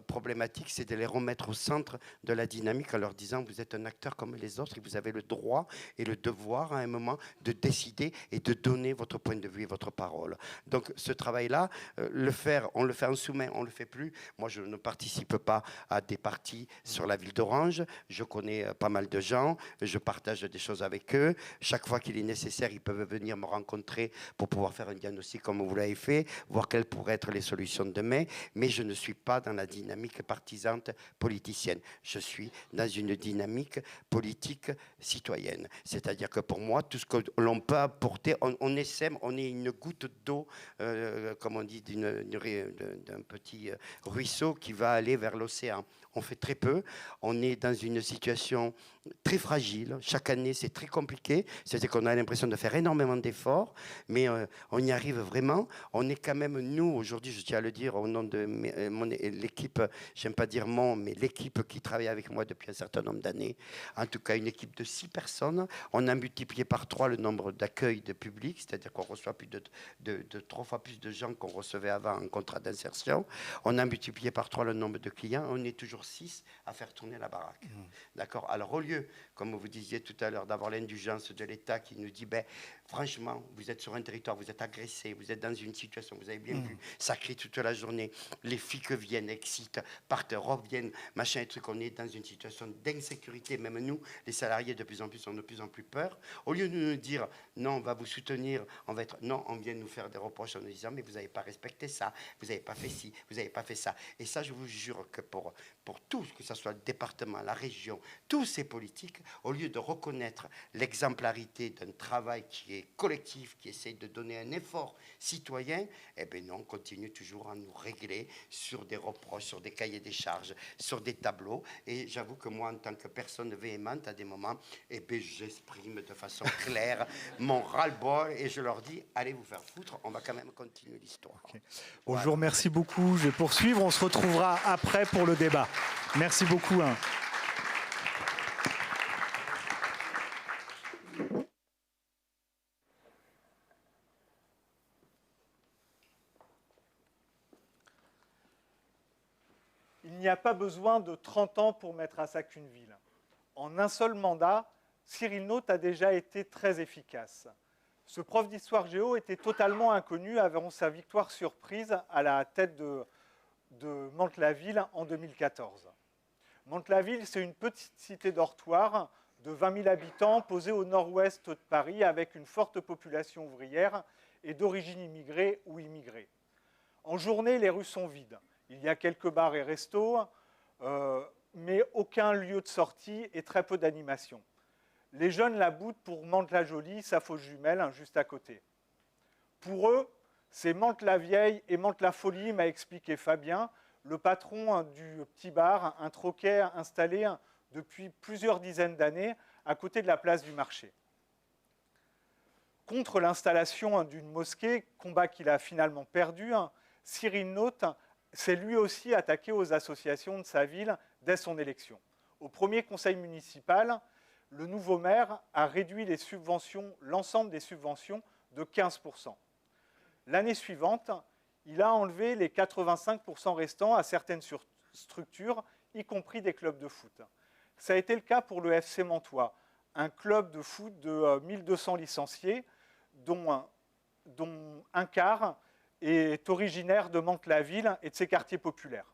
problématique, c'est de les remettre au centre de la dynamique en leur disant, vous êtes un acteur comme les autres et vous avez le droit et le devoir, à un moment, de décider et de donner votre point de vue et votre parole. Donc, ce travail-là, on le fait en sous-main, on le fait plus. Moi, je ne participe pas à des partis sur la ville d'Orange. Je connais pas mal de gens, je partage des choses avec eux. Chaque fois qu'il est nécessaire, ils peuvent venir me rencontrer pour pouvoir faire un diagnostic comme vous l'avez fait, voir quelles pourraient être les solutions de demain. Mais je ne suis pas dans la dynamique partisante politicienne. Je suis dans une dynamique politique citoyenne. C'est-à-dire que pour moi, tout ce que l'on peut apporter, on essaie, on est une goutte d'eau, comme on dit, d'un petit ruisseau qui va aller vers l'océan. On fait très peu. On est dans une situation très fragile. Chaque année, c'est très compliqué. C'est-à-dire qu'on a l'impression de faire énormément d'efforts, mais on y arrive vraiment. On est quand même, nous, aujourd'hui, je tiens à le dire, au nom de l'équipe, j'aime pas dire mais l'équipe qui travaille avec moi depuis un certain nombre d'années, en tout cas une équipe de 6 personnes. On a multiplié par 3 le nombre d'accueils de public, c'est-à-dire qu'on reçoit plus de 3 fois plus de gens qu'on recevait avant en contrat d'insertion. On a multiplié par 3 le nombre de clients. On est toujours 6 à faire tourner la baraque. D'accord. Alors, au lieu, comme vous disiez tout à l'heure, d'avoir l'indulgence de l'État qui nous dit, franchement, vous êtes sur un territoire, vous êtes agressé, vous êtes dans une situation, vous avez bien vu, ça crie toute la journée, les flics viennent, excitent, partent, reviennent, machin et truc, on est dans une situation d'insécurité, même nous, les salariés, de plus en plus, ont de plus en plus peur. Au lieu de nous dire, non, on va vous soutenir, non, on vient nous faire des reproches en nous disant, mais vous n'avez pas respecté ça, vous n'avez pas fait ci, vous n'avez pas fait ça. Et ça, je vous jure que pour tous, que ce soit le département, la région, tous ces politiques, au lieu de reconnaître l'exemplarité d'un travail qui est collectif, qui essaie de donner un effort citoyen, eh bien non, on continue toujours à nous régler sur des reproches, sur des cahiers des charges, sur des tableaux. Et j'avoue que moi, en tant que personne véhémente, à des moments, eh bien, j'exprime de façon claire mon ras-le-bol et je leur dis, allez vous faire foutre, on va quand même continuer l'histoire. Okay. Bonjour, merci beaucoup. Je vais poursuivre. On se retrouvera après pour le débat. Merci beaucoup. Il n'y a pas besoin de 30 ans pour mettre à sac une ville. En un seul mandat, Cyril Naute a déjà été très efficace. Ce prof d'histoire géo était totalement inconnu avant sa victoire surprise à la tête de Mantes-la-Ville en 2014. Mantes-la-Ville, c'est une petite cité dortoir de 20 000 habitants posée au nord-ouest de Paris avec une forte population ouvrière et d'origine immigrée ou immigrée. En journée, les rues sont vides. Il y a quelques bars et restos, mais aucun lieu de sortie et très peu d'animation. Les jeunes la boutent pour Mantes-la-Jolie, sa fausse jumelle, juste à côté. Pour eux, c'est Mantes-la-Vieille et Mantes-la-Folie, m'a expliqué Fabien, le patron du petit bar, un troquet installé depuis plusieurs dizaines d'années à côté de la place du marché. Contre l'installation d'une mosquée, combat qu'il a finalement perdu, Cyril Naute s'est lui aussi attaqué aux associations de sa ville dès son élection. Au premier conseil municipal, le nouveau maire a réduit l'ensemble des subventions de 15%. L'année suivante, il a enlevé les 85% restants à certaines structures, y compris des clubs de foot. Ça a été le cas pour le FC Mantois, un club de foot de 1200 licenciés, dont un quart est originaire de Mantes-la-Ville et de ses quartiers populaires.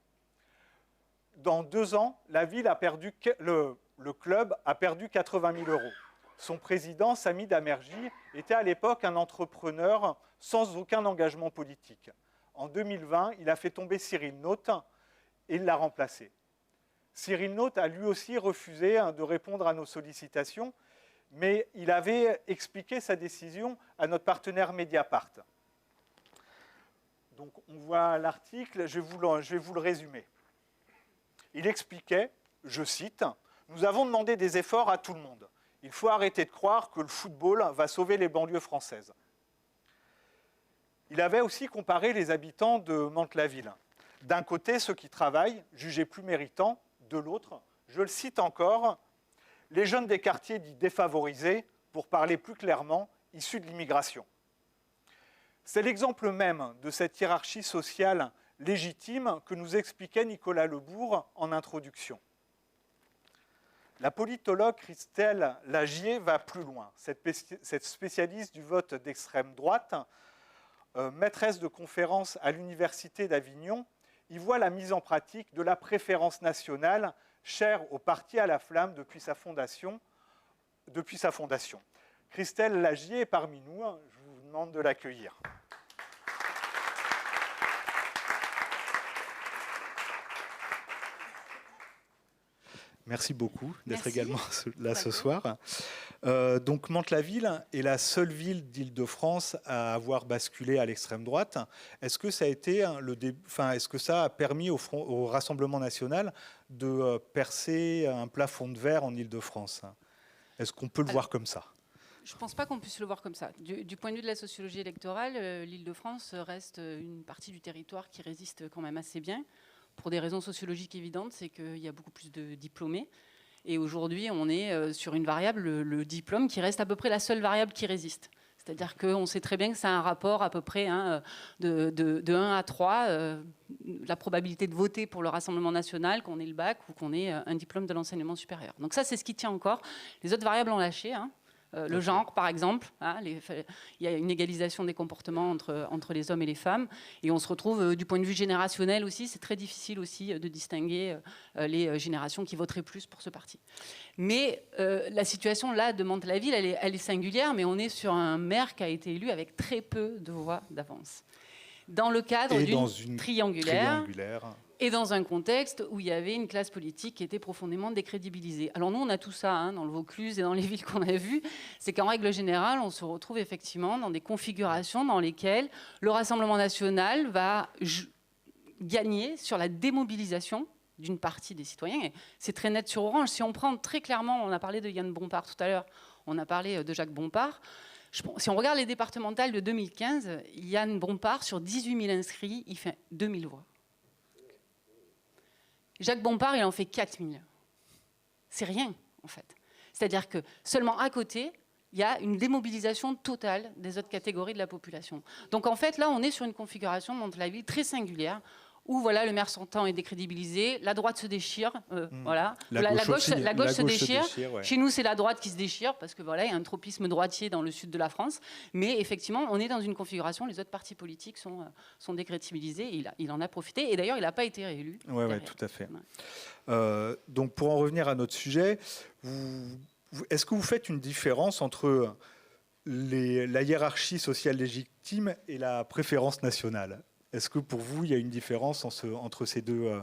Dans 2 ans, la ville a perdu, le club a perdu 80 000 €. Son président, Samy Damergy, était à l'époque un entrepreneur sans aucun engagement politique. En 2020, il a fait tomber Cyril Naute et il l'a remplacé. Cyril Naute a lui aussi refusé de répondre à nos sollicitations, mais il avait expliqué sa décision à notre partenaire Mediapart. Donc on voit l'article, je vais vous le résumer. Il expliquait, je cite, « Nous avons demandé des efforts à tout le monde. Il faut arrêter de croire que le football va sauver les banlieues françaises. » Il avait aussi comparé les habitants de Mantes-la-Ville. D'un côté, ceux qui travaillent, jugés plus méritants. De l'autre, je le cite encore, « Les jeunes des quartiers dits défavorisés, pour parler plus clairement, issus de l'immigration. » C'est l'exemple même de cette hiérarchie sociale légitime que nous expliquait Nicolas Lebourg en introduction. La politologue Christelle Lagier va plus loin. Cette spécialiste du vote d'extrême droite, maîtresse de conférences à l'Université d'Avignon, y voit la mise en pratique de la préférence nationale chère au parti à la flamme depuis sa fondation. Christelle Lagier est parmi nous. Je vous demande de l'accueillir. Merci beaucoup d'être également là ce soir. Donc Mantes-la-Ville est la seule ville d'Île-de-France à avoir basculé à l'extrême droite. Est-ce que ça a été est-ce que ça a permis au Rassemblement national de percer un plafond de verre en Île-de-France? Est-ce qu'on peut le voir comme ça? Je ne pense pas qu'on puisse le voir comme ça. Du point de vue de la sociologie électorale, l'Île-de-France reste une partie du territoire qui résiste quand même assez bien. Pour des raisons sociologiques évidentes, c'est qu'il y a beaucoup plus de diplômés. Et aujourd'hui, on est sur une variable, le diplôme, qui reste à peu près la seule variable qui résiste. C'est-à-dire qu'on sait très bien que ça a un rapport à peu près de 1 à 3, la probabilité de voter pour le Rassemblement national, qu'on ait le bac ou qu'on ait un diplôme de l'enseignement supérieur. Donc ça, c'est ce qui tient encore. Les autres variables ont lâché. Le genre, par exemple, il y a une égalisation des comportements entre les hommes et les femmes, et on se retrouve du point de vue générationnel aussi, c'est très difficile aussi de distinguer les générations qui voteraient plus pour ce parti. Mais la situation là de Mantes-la-Ville, elle est singulière, mais on est sur un maire qui a été élu avec très peu de voix d'avance. Dans le cadre d'une triangulaire. Et dans un contexte où il y avait une classe politique qui était profondément décrédibilisée. Alors nous, on a tout ça dans le Vaucluse et dans les villes qu'on a vues. C'est qu'en règle générale, on se retrouve effectivement dans des configurations dans lesquelles le Rassemblement national va gagner sur la démobilisation d'une partie des citoyens. Et c'est très net sur Orange. Si on prend très clairement, on a parlé de Yann Bompard tout à l'heure, on a parlé de Jacques Bompard. Si on regarde les départementales de 2015, Yann Bompard, sur 18 000 inscrits, il fait 2 000 voix. Jacques Bompard, il en fait 4 000. C'est rien, en fait. C'est-à-dire que seulement à côté, il y a une démobilisation totale des autres catégories de la population. Donc, en fait, là, on est sur une configuration de Mantes-la-Ville très singulière, où voilà, le maire sortant est décrédibilisé, la droite se déchire, voilà. La gauche se déchire. Ouais. Chez nous, c'est la droite qui se déchire, parce que voilà, il y a un tropisme droitier dans le sud de la France. Mais effectivement, on est dans une configuration, les autres partis politiques sont décrédibilisés, et il en a profité. Et d'ailleurs, il n'a pas été réélu. Oui, tout à fait. Donc, pour en revenir à notre sujet, est-ce que vous faites une différence entre la hiérarchie sociale légitime et la préférence nationale? Est-ce que pour vous, il y a une différence entre ces deux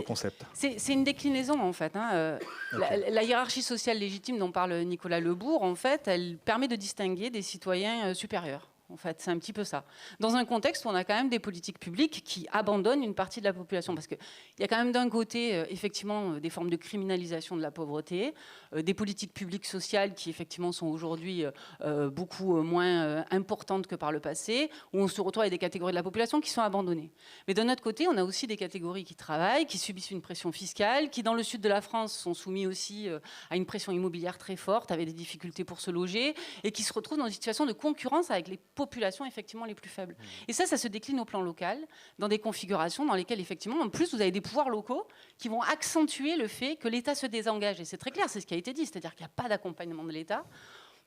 concepts? C'est une déclinaison, en fait. La hiérarchie sociale légitime dont parle Nicolas Lebourg, en fait, elle permet de distinguer des citoyens supérieurs. En fait, c'est un petit peu ça. Dans un contexte où on a quand même des politiques publiques qui abandonnent une partie de la population. Parce qu'il y a quand même d'un côté, effectivement, des formes de criminalisation de la pauvreté, des politiques publiques sociales qui, effectivement, sont aujourd'hui beaucoup moins importantes que par le passé, où on se retrouve avec des catégories de la population qui sont abandonnées. Mais d'un autre côté, on a aussi des catégories qui travaillent, qui subissent une pression fiscale, qui, dans le sud de la France, sont soumis aussi à une pression immobilière très forte, avec des difficultés pour se loger, et qui se retrouvent dans une situation de concurrence avec les populations effectivement les plus faibles. Et ça se décline au plan local, dans des configurations dans lesquelles effectivement, en plus, vous avez des pouvoirs locaux qui vont accentuer le fait que l'État se désengage. Et c'est très clair, c'est ce qui a été dit, c'est-à-dire qu'il n'y a pas d'accompagnement de l'État.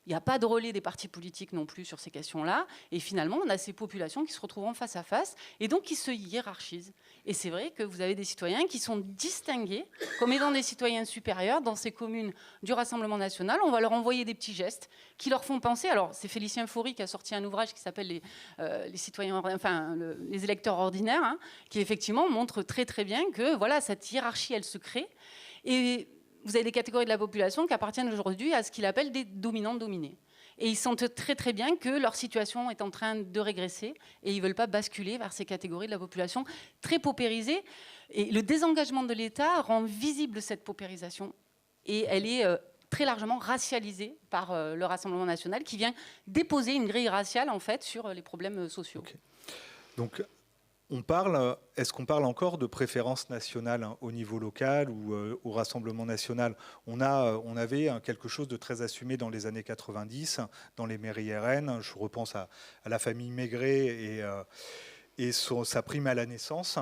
Il n'y a pas de relais des partis politiques non plus sur ces questions-là. Et finalement, on a ces populations qui se retrouvent en face à face et donc qui se hiérarchisent. Et c'est vrai que vous avez des citoyens qui sont distingués comme étant des citoyens supérieurs dans ces communes du Rassemblement national. On va leur envoyer des petits gestes qui leur font penser. Alors, c'est Félicien Faury qui a sorti un ouvrage qui s'appelle les électeurs ordinaires, qui effectivement montre très très bien que voilà, cette hiérarchie, elle se crée. Et vous avez des catégories de la population qui appartiennent aujourd'hui à ce qu'il appelle des dominants-dominés. Et ils sentent très très bien que leur situation est en train de régresser et ils ne veulent pas basculer vers ces catégories de la population très paupérisées. Et le désengagement de l'État rend visible cette paupérisation. Et elle est très largement racialisée par le Rassemblement national qui vient déposer une grille raciale en fait, sur les problèmes sociaux. Okay. Donc, est-ce qu'on parle encore de préférence nationale au niveau local ou au Rassemblement national? On avait quelque chose de très assumé dans les années 90, dans les mairies RN. Je repense à la famille Maigret et sa prime à la naissance.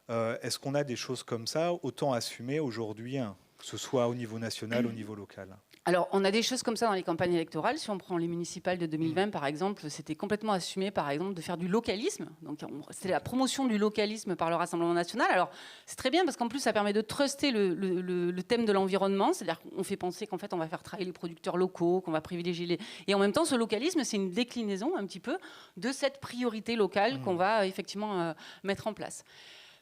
Est-ce qu'on a des choses comme ça, autant assumées aujourd'hui, que ce soit au niveau national, au niveau local? Alors, on a des choses comme ça dans les campagnes électorales. Si on prend les municipales de 2020, par exemple, c'était complètement assumé, par exemple, de faire du localisme. Donc, c'était la promotion du localisme par le Rassemblement national. Alors, c'est très bien parce qu'en plus, ça permet de truster le thème de l'environnement. C'est-à-dire qu'on fait penser qu'en fait, on va faire travailler les producteurs locaux, qu'on va privilégier les... Et en même temps, ce localisme, c'est une déclinaison un petit peu de cette priorité locale qu'on va effectivement mettre en place.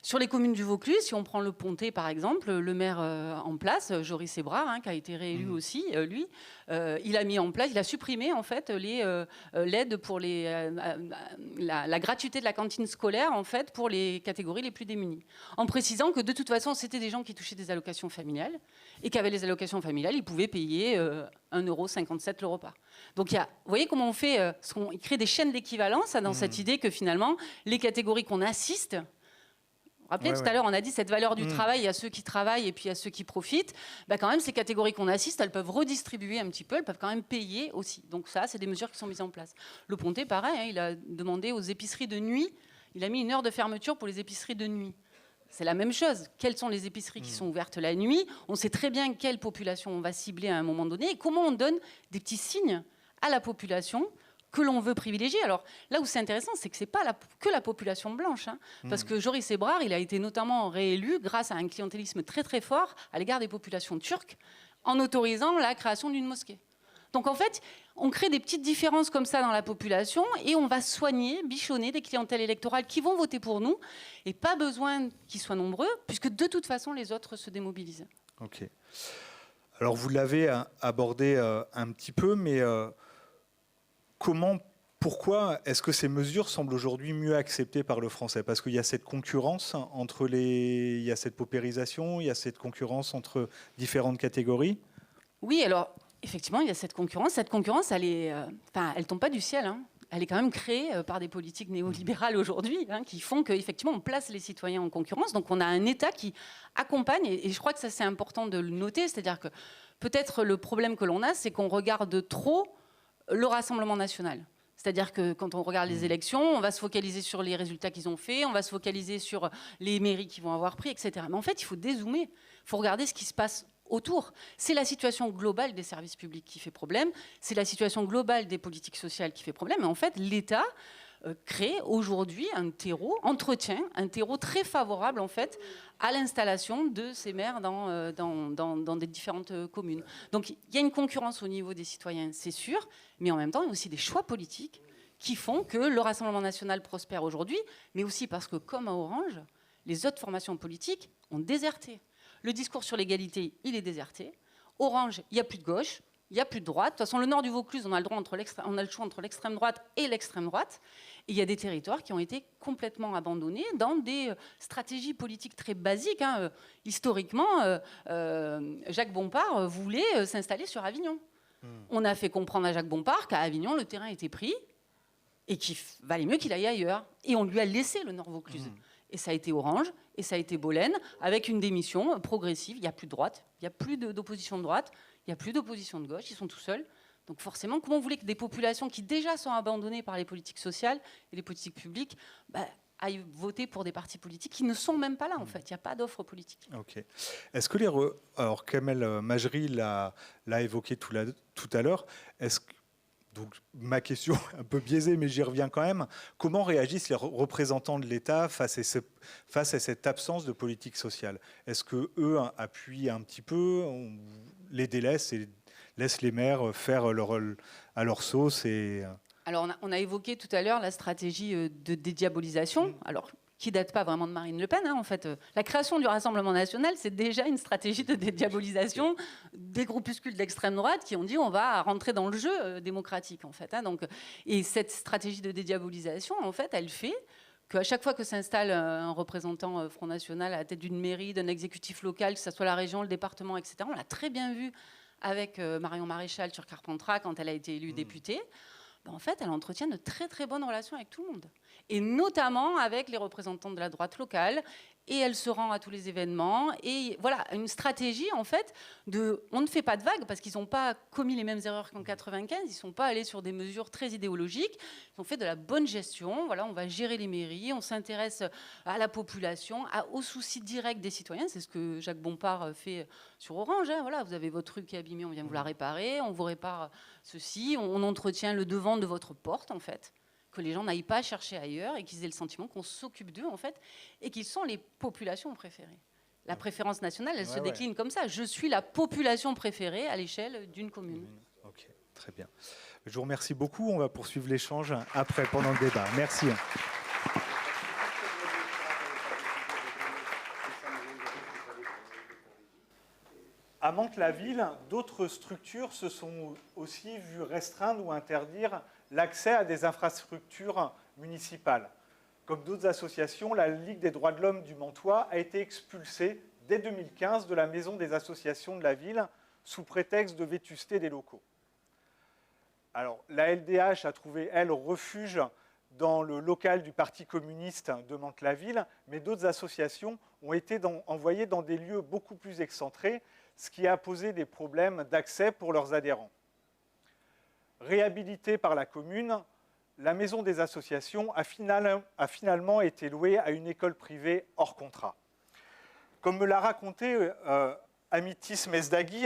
Sur les communes du Vaucluse, si on prend le Pontet par exemple, le maire en place, Joris Sebra, qui a été réélu aussi, lui, il a mis en place, il a supprimé en fait l'aide pour la gratuité de la cantine scolaire en fait pour les catégories les plus démunies, en précisant que de toute façon c'était des gens qui touchaient des allocations familiales et qu'avec les allocations familiales ils pouvaient payer 1,57 € le repas. Donc vous voyez comment on fait, il crée des chaînes d'équivalence dans cette idée que finalement les catégories qu'on assiste. Rappelez, tout à l'heure, on a dit cette valeur du travail, il y a ceux qui travaillent et puis il y a ceux qui profitent. Quand même, ces catégories qu'on assiste, elles peuvent redistribuer un petit peu, elles peuvent quand même payer aussi. Donc ça, c'est des mesures qui sont mises en place. Le Pontet, pareil, il a demandé aux épiceries de nuit, il a mis 1 heure de fermeture pour les épiceries de nuit. C'est la même chose. Quelles sont les épiceries qui sont ouvertes la nuit? On sait très bien quelle population on va cibler à un moment donné et comment on donne des petits signes à la population que l'on veut privilégier. Alors là où c'est intéressant, c'est que ce n'est pas que la population blanche. Parce que Joris Ebrar, il a été notamment réélu grâce à un clientélisme très très fort à l'égard des populations turques en autorisant la création d'une mosquée. Donc en fait, on crée des petites différences comme ça dans la population et on va soigner, bichonner des clientèles électorales qui vont voter pour nous et pas besoin qu'ils soient nombreux puisque de toute façon les autres se démobilisent. Ok. Alors vous l'avez abordé un petit peu, mais... Pourquoi est-ce que ces mesures semblent aujourd'hui mieux acceptées par le Français? Parce qu'il y a cette concurrence il y a cette paupérisation, il y a cette concurrence entre différentes catégories? Oui, alors effectivement, il y a cette concurrence. Cette concurrence, elle tombe pas du ciel. Elle est quand même créée par des politiques néolibérales aujourd'hui qui font qu'effectivement, on place les citoyens en concurrence. Donc on a un État qui accompagne, et je crois que ça c'est important de le noter, c'est-à-dire que peut-être le problème que l'on a, c'est qu'on regarde trop le Rassemblement national. C'est-à-dire que quand on regarde les élections, on va se focaliser sur les résultats qu'ils ont faits, on va se focaliser sur les mairies qu'ils vont avoir pris, etc. Mais en fait, il faut dézoomer, il faut regarder ce qui se passe autour. C'est la situation globale des services publics qui fait problème, c'est la situation globale des politiques sociales qui fait problème. Et en fait, l'État crée aujourd'hui un terreau, entretient un terreau très favorable en fait à l'installation de ces maires dans des différentes communes. Donc il y a une concurrence au niveau des citoyens, c'est sûr, mais en même temps il y a aussi des choix politiques qui font que le Rassemblement national prospère aujourd'hui, mais aussi parce que comme à Orange, les autres formations politiques ont déserté. Le discours sur l'égalité, il est déserté. Orange, il n'y a plus de gauche. Il n'y a plus de droite. De toute façon, le nord du Vaucluse, on a le choix entre l'extrême droite et l'extrême droite. Et il y a des territoires qui ont été complètement abandonnés dans des stratégies politiques très basiques. Historiquement, Jacques Bompard voulait s'installer sur Avignon. On a fait comprendre à Jacques Bompard qu'à Avignon, le terrain était pris et qu'il valait mieux qu'il aille ailleurs. Et on lui a laissé le nord Vaucluse. Et ça a été Orange, et ça a été Bolène, avec une démission progressive. Il n'y a plus de droite, il n'y a plus d'opposition de droite, il n'y a plus d'opposition de gauche, ils sont tout seuls. Donc forcément, comment vous voulez que des populations qui déjà sont abandonnées par les politiques sociales et les politiques publiques aillent voter pour des partis politiques qui ne sont même pas là, en fait. Il n'y a pas d'offre politique. Ok. Est-ce que alors Kamel Majri l'a évoqué tout à l'heure, est-ce que donc, ma question un peu biaisée, mais j'y reviens quand même. Comment réagissent les représentants de l'État face à cette absence de politique sociale? Est-ce qu'eux appuient un petit peu, les délaissent et laissent les maires faire à leur sauce Alors, on a évoqué tout à l'heure la stratégie de dédiabolisation. Alors, qui date pas vraiment de Marine Le Pen, en fait. La création du Rassemblement national, c'est déjà une stratégie de dédiabolisation des groupuscules d'extrême droite qui ont dit on va rentrer dans le jeu démocratique, en fait. Donc, et cette stratégie de dédiabolisation, en fait, elle fait qu'à chaque fois que s'installe un représentant Front National à la tête d'une mairie, d'un exécutif local, que ce soit la région, le département, etc., on l'a très bien vu avec Marion Maréchal sur Carpentras quand elle a été élue députée. En fait, elle entretient de très très bonnes relations avec tout le monde, et notamment avec les représentants de la droite locale, et elle se rend à tous les événements, et voilà, une stratégie en fait on ne fait pas de vagues, parce qu'ils n'ont pas commis les mêmes erreurs qu'en 95, ils ne sont pas allés sur des mesures très idéologiques, ils ont fait de la bonne gestion, voilà, on va gérer les mairies, on s'intéresse à la population, aux soucis directs des citoyens, c'est ce que Jacques Bompard fait sur Orange, voilà, vous avez votre rue qui est abîmée, on vient vous la réparer, on vous répare ceci, on entretient le devant de votre porte, en fait, que les gens n'aillent pas chercher ailleurs et qu'ils aient le sentiment qu'on s'occupe d'eux, en fait, et qu'ils sont les populations préférées. La préférence nationale, elle se décline comme ça. Je suis la population préférée à l'échelle d'une commune. Ok, très bien. Je vous remercie beaucoup. On va poursuivre l'échange après, pendant le débat. Merci. À Mantes-la-Ville, d'autres structures se sont aussi vues restreindre ou interdire l'accès à des infrastructures municipales. Comme d'autres associations, la Ligue des droits de l'homme du Mantois a été expulsée dès 2015 de la maison des associations de la ville sous prétexte de vétusté des locaux. Alors, la LDH a trouvé, elle, refuge dans le local du Parti communiste de Mantes-la-Ville, mais d'autres associations ont été envoyées dans des lieux beaucoup plus excentrés, ce qui a posé des problèmes d'accès pour leurs adhérents. Réhabilitée par la commune, la maison des associations a finalement été louée à une école privée hors contrat. Comme me l'a raconté Amitis Mesdagui,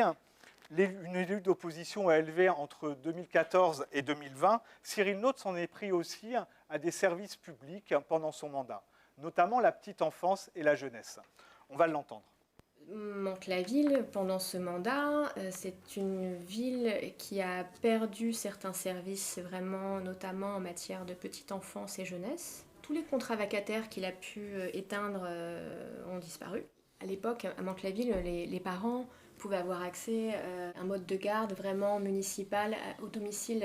une élue d'opposition a élevé entre 2014 et 2020, Cyril Naute s'en est pris aussi à des services publics pendant son mandat, notamment la petite enfance et la jeunesse. On va l'entendre. Mantes-la-Ville, pendant ce mandat, c'est une ville qui a perdu certains services, vraiment, notamment en matière de petite enfance et jeunesse. Tous les contrats vacataires qu'il a pu éteindre ont disparu. À l'époque, à Mantes-la-Ville, les parents pouvaient avoir accès à un mode de garde vraiment municipal au domicile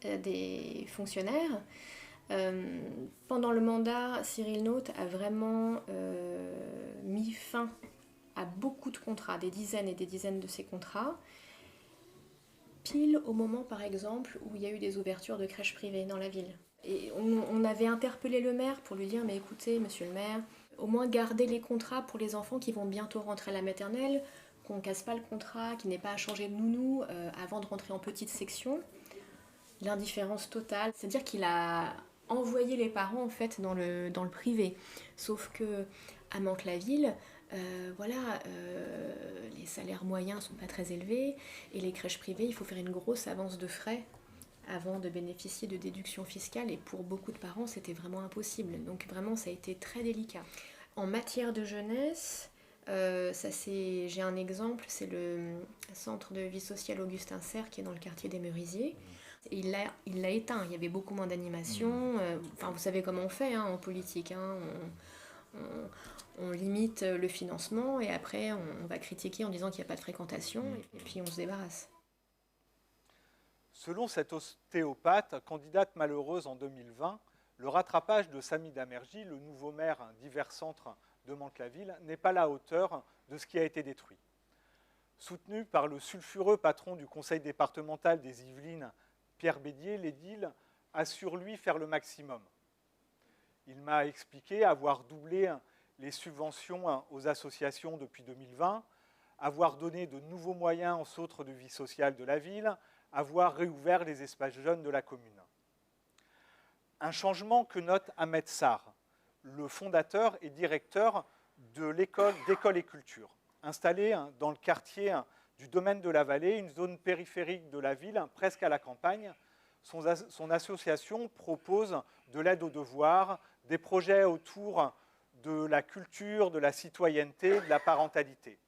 des fonctionnaires. Pendant le mandat, Cyril Naute a vraiment mis fin à beaucoup de contrats, des dizaines et des dizaines de ces contrats, pile au moment, par exemple, où il y a eu des ouvertures de crèches privées dans la ville. Et on avait interpellé le maire pour lui dire « Mais écoutez, monsieur le maire, au moins gardez les contrats pour les enfants qui vont bientôt rentrer à la maternelle, qu'on ne casse pas le contrat, qu'il n'ait pas à changer de nounou avant de rentrer en petite section. » l'indifférence totale. C'est-à-dire qu'il a envoyé les parents en fait dans le privé. Sauf que à Mantes-la-Ville, les salaires moyens sont pas très élevés et les crèches privées, il faut faire une grosse avance de frais avant de bénéficier de déductions fiscales et pour beaucoup de parents, c'était vraiment impossible. Donc vraiment, ça a été très délicat. En matière de jeunesse, j'ai un exemple, c'est le centre de vie sociale Augustin Serre qui est dans le quartier des Merisiers. Et il l'a éteint, il y avait beaucoup moins d'animation. Vous savez comment on fait en politique. On limite le financement et après on va critiquer en disant qu'il n'y a pas de fréquentation et puis on se débarrasse. Selon cette ostéopathe, candidate malheureuse en 2020, le rattrapage de Sami Damerji, le nouveau maire divers centres de Mantes-la-Ville, n'est pas à la hauteur de ce qui a été détruit. Soutenu par le sulfureux patron du conseil départemental des Yvelines, Pierre Bédier, l'édile assure lui faire le maximum. Il m'a expliqué avoir doublé les subventions aux associations depuis 2020, avoir donné de nouveaux moyens aux centres de vie sociale de la ville, avoir réouvert les espaces jeunes de la commune. Un changement que note Ahmed Sarr, le fondateur et directeur de l'école d'École et Culture, installée dans le quartier du domaine de la Vallée, une zone périphérique de la ville, presque à la campagne. Son association propose de l'aide aux devoirs, des projets autour de la culture, de la citoyenneté, de la parentalité.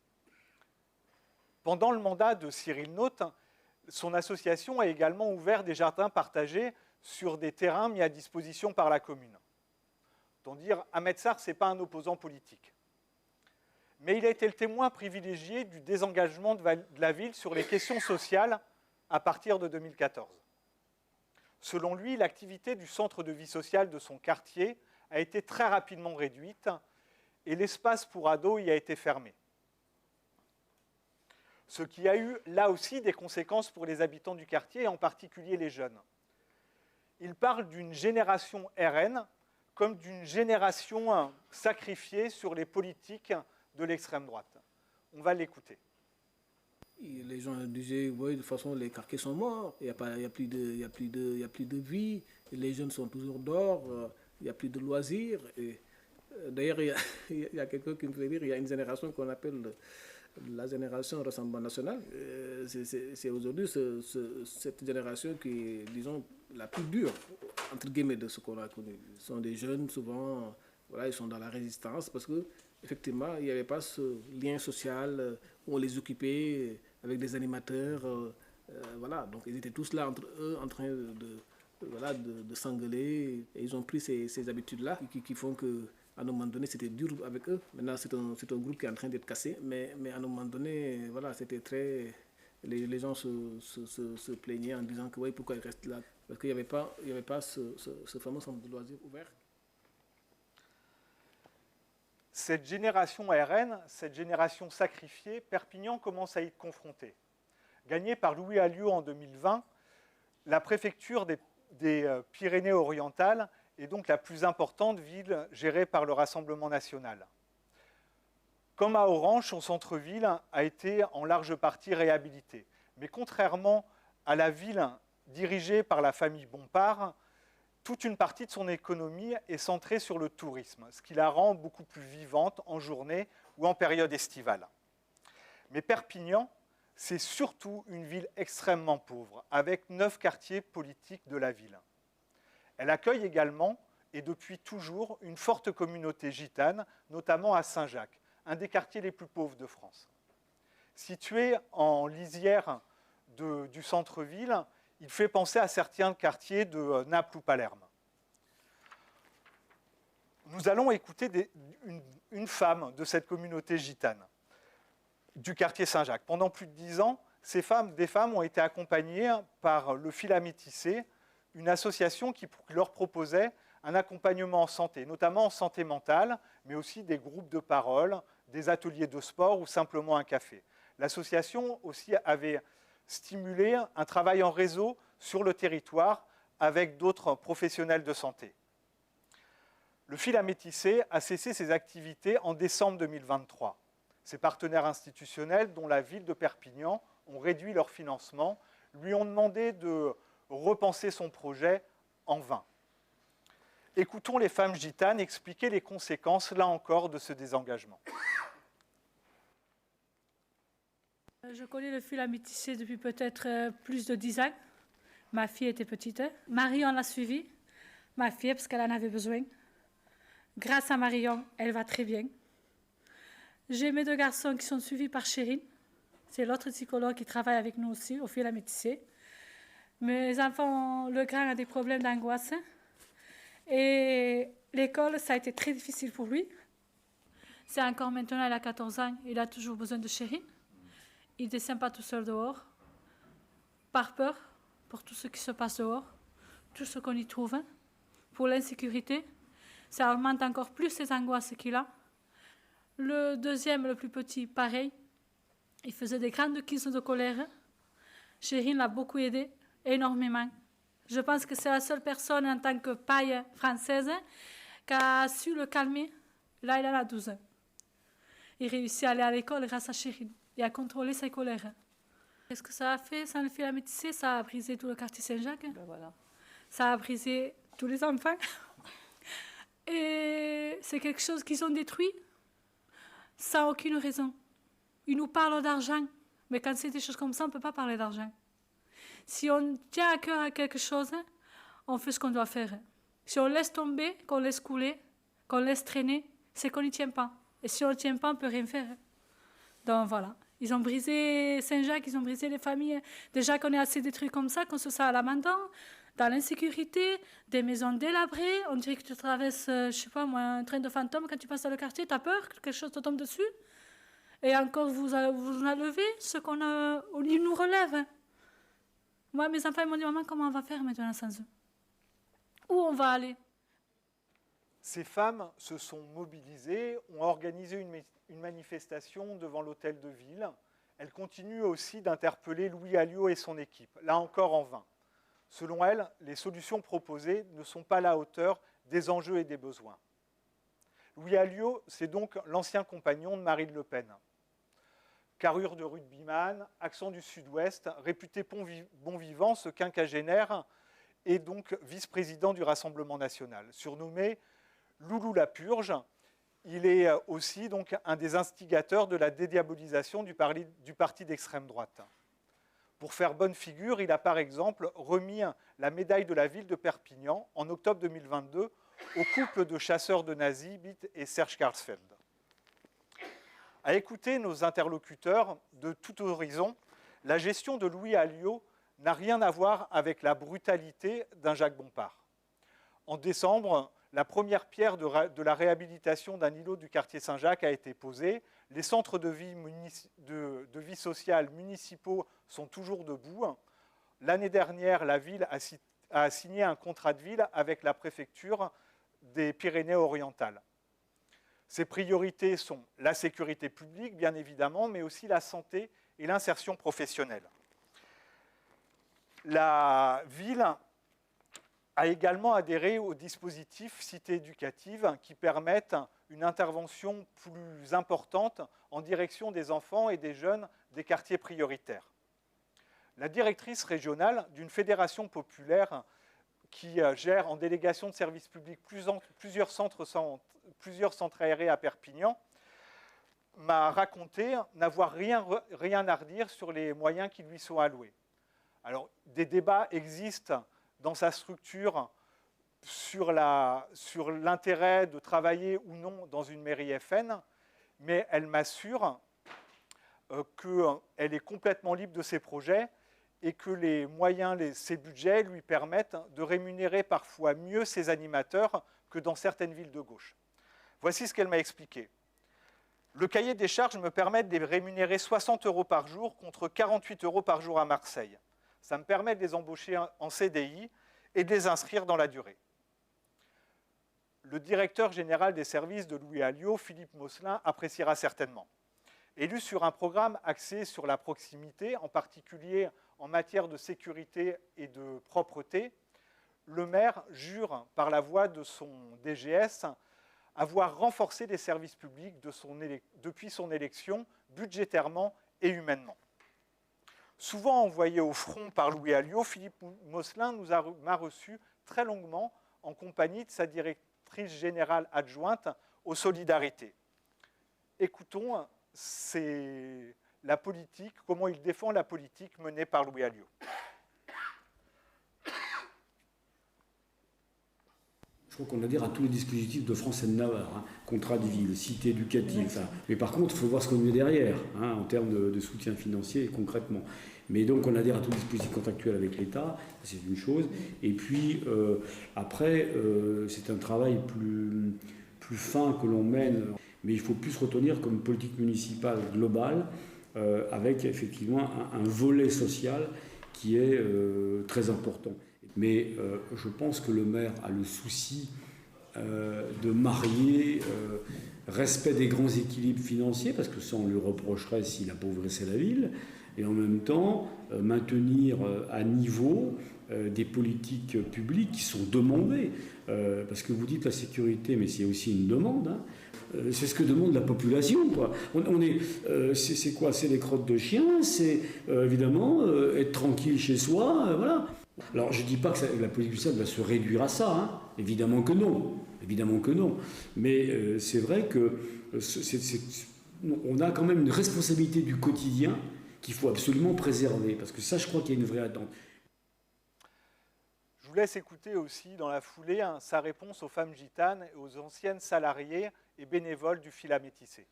Pendant le mandat de Cyril Naute, son association a également ouvert des jardins partagés sur des terrains mis à disposition par la commune. Autant dire, Ahmed Sarr, ce n'est pas un opposant politique. Mais il a été le témoin privilégié du désengagement de la ville sur les questions sociales à partir de 2014. Selon lui, l'activité du centre de vie sociale de son quartier a été très rapidement réduite et l'espace pour ados y a été fermé. Ce qui a eu là aussi des conséquences pour les habitants du quartier, et en particulier les jeunes. Il parle d'une génération RN comme d'une génération sacrifiée sur les politiques de l'extrême droite. On va l'écouter. Les gens disaient, oui, de toute façon, les quartiers sont morts, il n'y a plus de vie, les jeunes sont toujours dehors, il n'y a plus de loisirs. D'ailleurs, il y a quelqu'un qui me fait dire, il y a une génération qu'on appelle la génération Rassemblement National. C'est aujourd'hui cette génération qui est, disons, la plus dure, entre guillemets, de ce qu'on a connu. Ce sont des jeunes, souvent, ils sont dans la résistance, parce que effectivement, il n'y avait pas ce lien social où on les occupait avec des animateurs. Donc ils étaient tous là entre eux en train de s'engueuler. Et ils ont pris ces habitudes-là qui font qu'à un moment donné, c'était dur avec eux. Maintenant, c'est un groupe qui est en train d'être cassé. Mais à un moment donné, c'était très... Les gens se plaignaient en disant que oui, pourquoi ils restent là? Parce qu'il n'y avait pas ce fameux centre de loisirs ouvert. Cette génération RN, cette génération sacrifiée, Perpignan commence à y être confrontée. Gagnée par Louis Alliot en 2020, la préfecture des Pyrénées-Orientales est donc la plus importante ville gérée par le Rassemblement national. Comme à Orange, son centre-ville a été en large partie réhabilité. Mais contrairement à la ville dirigée par la famille Bompard, toute une partie de son économie est centrée sur le tourisme, ce qui la rend beaucoup plus vivante en journée ou en période estivale. Mais Perpignan, c'est surtout une ville extrêmement pauvre, avec 9 quartiers politiques de la ville. Elle accueille également, et depuis toujours, une forte communauté gitane, notamment à Saint-Jacques, un des quartiers les plus pauvres de France. Situé en lisière du centre-ville, il fait penser à certains quartiers de Naples ou Palerme. Nous allons écouter une femme de cette communauté gitane, du quartier Saint-Jacques. Pendant plus de 10 ans, des femmes ont été accompagnées par le Fil à Métisser, une association qui leur proposait un accompagnement en santé, notamment en santé mentale, mais aussi des groupes de parole, des ateliers de sport ou simplement un café. L'association aussi avait stimulé un travail en réseau sur le territoire avec d'autres professionnels de santé. Le Fil à Métisser a cessé ses activités en décembre 2023. Ses partenaires institutionnels, dont la ville de Perpignan, ont réduit leur financement, lui ont demandé de repenser son projet en vain. Écoutons les femmes gitanes expliquer les conséquences, là encore, de ce désengagement. Je connais le fil à métisser depuis peut-être plus de 10 ans. Ma fille était petite. Marion l'a suivie, ma fille, parce qu'elle en avait besoin. Grâce à Marion, elle va très bien. J'ai mes 2 garçons qui sont suivis par Chérine. C'est l'autre psychologue qui travaille avec nous aussi, au fil à métisser. Mes enfants, le grand a des problèmes d'angoisse. Et l'école, ça a été très difficile pour lui. C'est encore maintenant, il a 14 ans, il a toujours besoin de Chérine. Il ne descend pas tout seul dehors, par peur pour tout ce qui se passe dehors, tout ce qu'on y trouve, pour l'insécurité. Ça augmente encore plus les angoisses qu'il a. Le deuxième, le plus petit, pareil. Il faisait des grandes crises de colère. Chérine l'a beaucoup aidé, énormément. Je pense que c'est la seule personne en tant que paille française qui a su le calmer. Là, il en a 12 ans. Il réussit à aller à l'école grâce à Chérine et à contrôler ses colères. Qu'est-ce que ça a fait sans le fil à métisser? Ça a brisé tout le quartier Saint-Jacques. Ben voilà. Ça a brisé tous les enfants. Et c'est quelque chose qu'ils ont détruit sans aucune raison. Ils nous parlent d'argent, mais quand c'est des choses comme ça, on ne peut pas parler d'argent. Si on tient à cœur à quelque chose, on fait ce qu'on doit faire. Si on laisse tomber, qu'on laisse couler, qu'on laisse traîner, c'est qu'on n'y tient pas. Et si on ne tient pas, on ne peut rien faire. Donc voilà. Ils ont brisé Saint-Jacques, ils ont brisé les familles. Déjà qu'on est assez détruits comme ça, qu'on se sent à l'abandon, dans l'insécurité, des maisons délabrées. On dirait que tu traverses, je sais pas moi, un train de fantôme. Quand tu passes dans le quartier, tu as peur que quelque chose te tombe dessus. Et encore, vous en enlevez ce qu'on a. Ils nous relèvent. Moi, mes enfants m'ont dit, maman, comment on va faire maintenant sans eux? Où on va aller? Ces femmes se sont mobilisées, ont organisé une manifestation devant l'hôtel de ville. Elles continuent aussi d'interpeller Louis Alliot et son équipe, là encore en vain. Selon elles, les solutions proposées ne sont pas à la hauteur des enjeux et des besoins. Louis Alliot, c'est donc l'ancien compagnon de Marine Le Pen. Carrure de rugbyman, accent du sud-ouest, réputé bon vivant, ce quinquagénaire est donc vice-président du Rassemblement national. Surnommé Loulou la Purge, il est aussi donc un des instigateurs de la dédiabolisation du parti d'extrême droite. Pour faire bonne figure, il a par exemple remis la médaille de la ville de Perpignan en octobre 2022 au couple de chasseurs de nazis, Bitt et Serge Karlsfeld. À écouter nos interlocuteurs de tout horizon, la gestion de Louis Alliot n'a rien à voir avec la brutalité d'un Jacques Bompard. En décembre, la première pierre de la réhabilitation d'un îlot du quartier Saint-Jacques a été posée. Les centres de vie sociale municipaux sont toujours debout. L'année dernière, la ville a signé un contrat de ville avec la préfecture des Pyrénées-Orientales. Ses priorités sont la sécurité publique, bien évidemment, mais aussi la santé et l'insertion professionnelle. La ville a également adhéré au dispositif Cité éducative qui permettent une intervention plus importante en direction des enfants et des jeunes des quartiers prioritaires. La directrice régionale d'une fédération populaire qui gère en délégation de services publics plusieurs centres aérés à Perpignan, m'a raconté n'avoir rien à redire sur les moyens qui lui sont alloués. Alors, des débats existent dans sa structure sur l'intérêt de travailler ou non dans une mairie FN, mais elle m'assure qu'elle est complètement libre de ses projets et que les moyens, ses budgets lui permettent de rémunérer parfois mieux ses animateurs que dans certaines villes de gauche. Voici ce qu'elle m'a expliqué. Le cahier des charges me permet de les rémunérer 60 € par jour contre 48 € par jour à Marseille. Ça me permet de les embaucher en CDI et de les inscrire dans la durée. Le directeur général des services de Louis Alliot, Philippe Mosselin, appréciera certainement. Élu sur un programme axé sur la proximité, en particulier en matière de sécurité et de propreté, le maire jure par la voix de son DGS avoir renforcé les services publics depuis son élection, budgétairement et humainement. Souvent envoyé au front par Louis Alliot, Philippe Mosselin m'a reçu très longuement en compagnie de sa directrice générale adjointe aux Solidarités. Écoutons, c'est la politique, comment il défend la politique menée par Louis Alliot. Je crois qu'on adhère à tous les dispositifs de France et de Navarre, hein, contrat de ville, cité éducative. Enfin, mais par contre, il faut voir ce qu'on met derrière, hein, en termes de soutien financier concrètement. Mais donc, on adhère à tous les dispositifs contractuels avec l'État, c'est une chose. Et puis, après, c'est un travail plus fin que l'on mène. Mais il faut plus se retenir comme politique municipale globale, avec effectivement un volet social qui est très important. Mais je pense que le maire a le souci de marier respect des grands équilibres financiers, parce que ça on lui reprocherait s'il appauvrissait la ville, et en même temps maintenir à niveau des politiques publiques qui sont demandées. Parce que vous dites la sécurité, mais c'est aussi une demande. Hein. C'est ce que demande la population, quoi. C'est quoi? C'est les crottes de chien, c'est évidemment être tranquille chez soi, voilà. Alors je ne dis pas que la politique municipale va se réduire à ça, hein. Évidemment que non, mais c'est vrai que on a quand même une responsabilité du quotidien qu'il faut absolument préserver, parce que ça je crois qu'il y a une vraie attente. Je vous laisse écouter aussi dans la foulée sa réponse aux femmes gitanes et aux anciennes salariées et bénévoles du fil à métisser.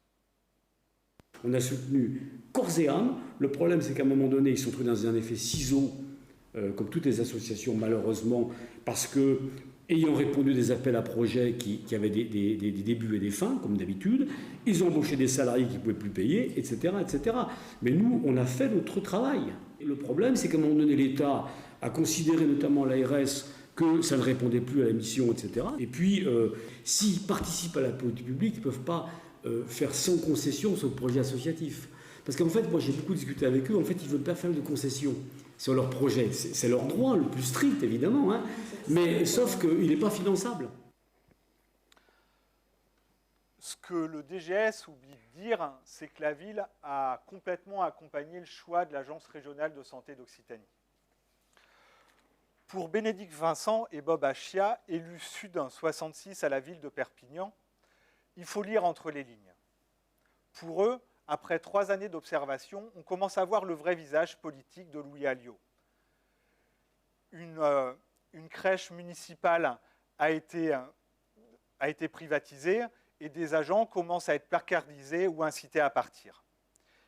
On a soutenu corps et âme. Le problème, c'est qu'à un moment donné, ils sont pris dans un effet ciseau, comme toutes les associations, malheureusement, parce que, ayant répondu des appels à projets qui avaient des débuts et des fins, comme d'habitude, ils ont embauché des salariés qui ne pouvaient plus payer, etc., etc. Mais nous, on a fait notre travail. Et le problème, c'est qu'à un moment donné, l'État a considéré, notamment l'ARS, que ça ne répondait plus à la mission, etc. Et puis, s'ils participent à la politique publique, ils ne peuvent pas faire sans concession sur le projet associatif. Parce qu'en fait, moi j'ai beaucoup discuté avec eux, en fait ils ne veulent pas faire de concessions sur leur projet. C'est leur droit le plus strict, évidemment, hein, mais sauf qu'il n'est pas finançable. Ce que le DGS oublie de dire, c'est que la ville a complètement accompagné le choix de l'Agence régionale de santé d'Occitanie. Pour Bénédicte Vincent et Bob Achia, élus Sud 66 à la ville de Perpignan, il faut lire entre les lignes. Pour eux, après 3 années d'observation, on commence à voir le vrai visage politique de Louis Alliot. Une crèche municipale a été privatisée et des agents commencent à être placardisés ou incités à partir.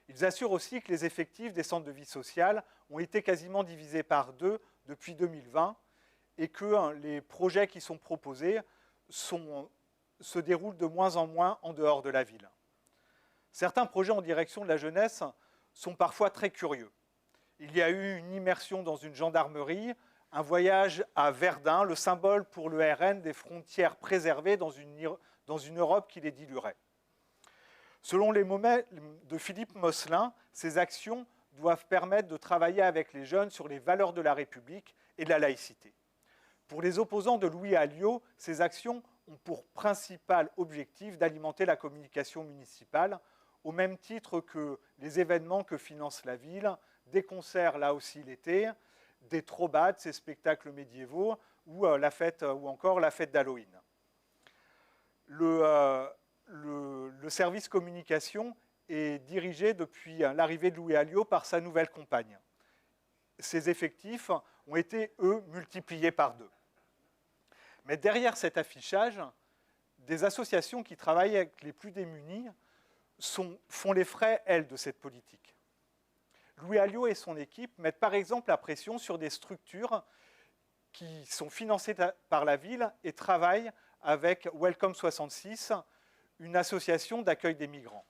Ils assurent aussi que les effectifs des centres de vie sociale ont été quasiment divisés par 2 depuis 2020 et que les projets qui sont proposés se déroulent de moins en moins en dehors de la ville. Certains projets en direction de la jeunesse sont parfois très curieux. Il y a eu une immersion dans une gendarmerie, un voyage à Verdun, le symbole pour le RN des frontières préservées dans une Europe qui les diluerait. Selon les mots de Philippe Mosselin, ces actions doivent permettre de travailler avec les jeunes sur les valeurs de la République et de la laïcité. Pour les opposants de Louis Alliot, ces actions ont pour principal objectif d'alimenter la communication municipale, au même titre que les événements que finance la ville, des concerts là aussi l'été, des trobades, ces spectacles médiévaux, ou encore la fête d'Halloween. Le service communication est dirigé depuis l'arrivée de Louis Alliot par sa nouvelle compagne. Ses effectifs ont été, eux, multipliés par 2. Mais derrière cet affichage, des associations qui travaillent avec les plus démunis font les frais, elles, de cette politique. Louis Alliot et son équipe mettent par exemple la pression sur des structures qui sont financées par la ville et travaillent avec Welcome 66, une association d'accueil des migrants.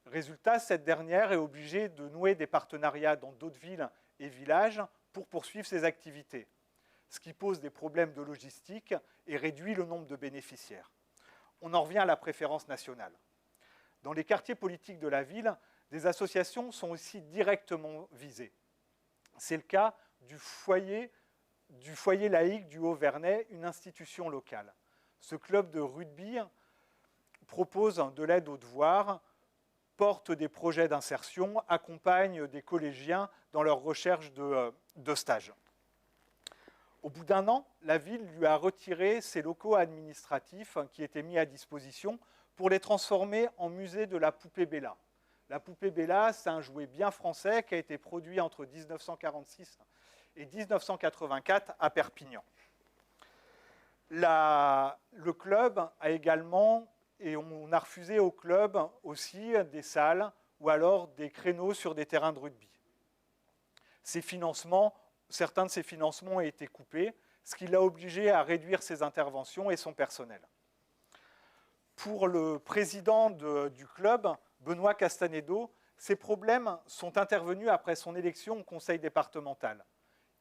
Résultat, cette dernière est obligée de nouer des partenariats dans d'autres villes et villages pour poursuivre ses activités, ce qui pose des problèmes de logistique et réduit le nombre de bénéficiaires. On en revient à la préférence nationale. Dans les quartiers politiques de la ville, des associations sont aussi directement visées. C'est le cas du foyer laïque du Haut-Vernay, une institution locale. Ce club de rugby propose de l'aide aux devoirs porte des projets d'insertion, accompagne des collégiens dans leur recherche de stage. Au bout d'un an, la ville lui a retiré ses locaux administratifs qui étaient mis à disposition pour les transformer en musée de la poupée Bella. La poupée Bella, c'est un jouet bien français qui a été produit entre 1946 et 1984 à Perpignan. Le club a également, et on a refusé au club aussi des salles ou alors des créneaux sur des terrains de rugby. Certains de ces financements ont été coupés, ce qui l'a obligé à réduire ses interventions et son personnel. Pour le président du club, Benoît Castanedo, ces problèmes sont intervenus après son élection au conseil départemental.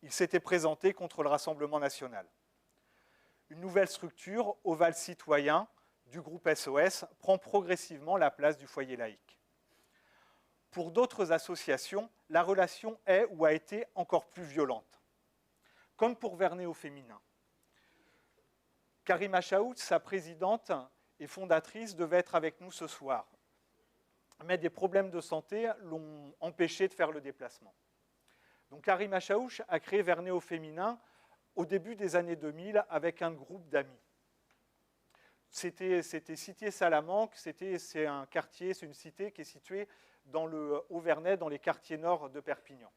Il s'était présenté contre le Rassemblement national. Une nouvelle structure, Oval Citoyen, du groupe SOS, prend progressivement la place du foyer laïque. Pour d'autres associations, la relation est ou a été encore plus violente. Comme pour Vernet au féminin. Karima Chaout, sa présidente et fondatrice, devait être avec nous ce soir. Mais des problèmes de santé l'ont empêché de faire le déplacement. Donc Karima Chaout a créé Vernet au féminin au début des années 2000 avec un groupe d'amis. C'était Cité-Salamanque, c'est un quartier, c'est une cité qui est située dans le Haut-Vernet, dans les quartiers nord de Perpignan.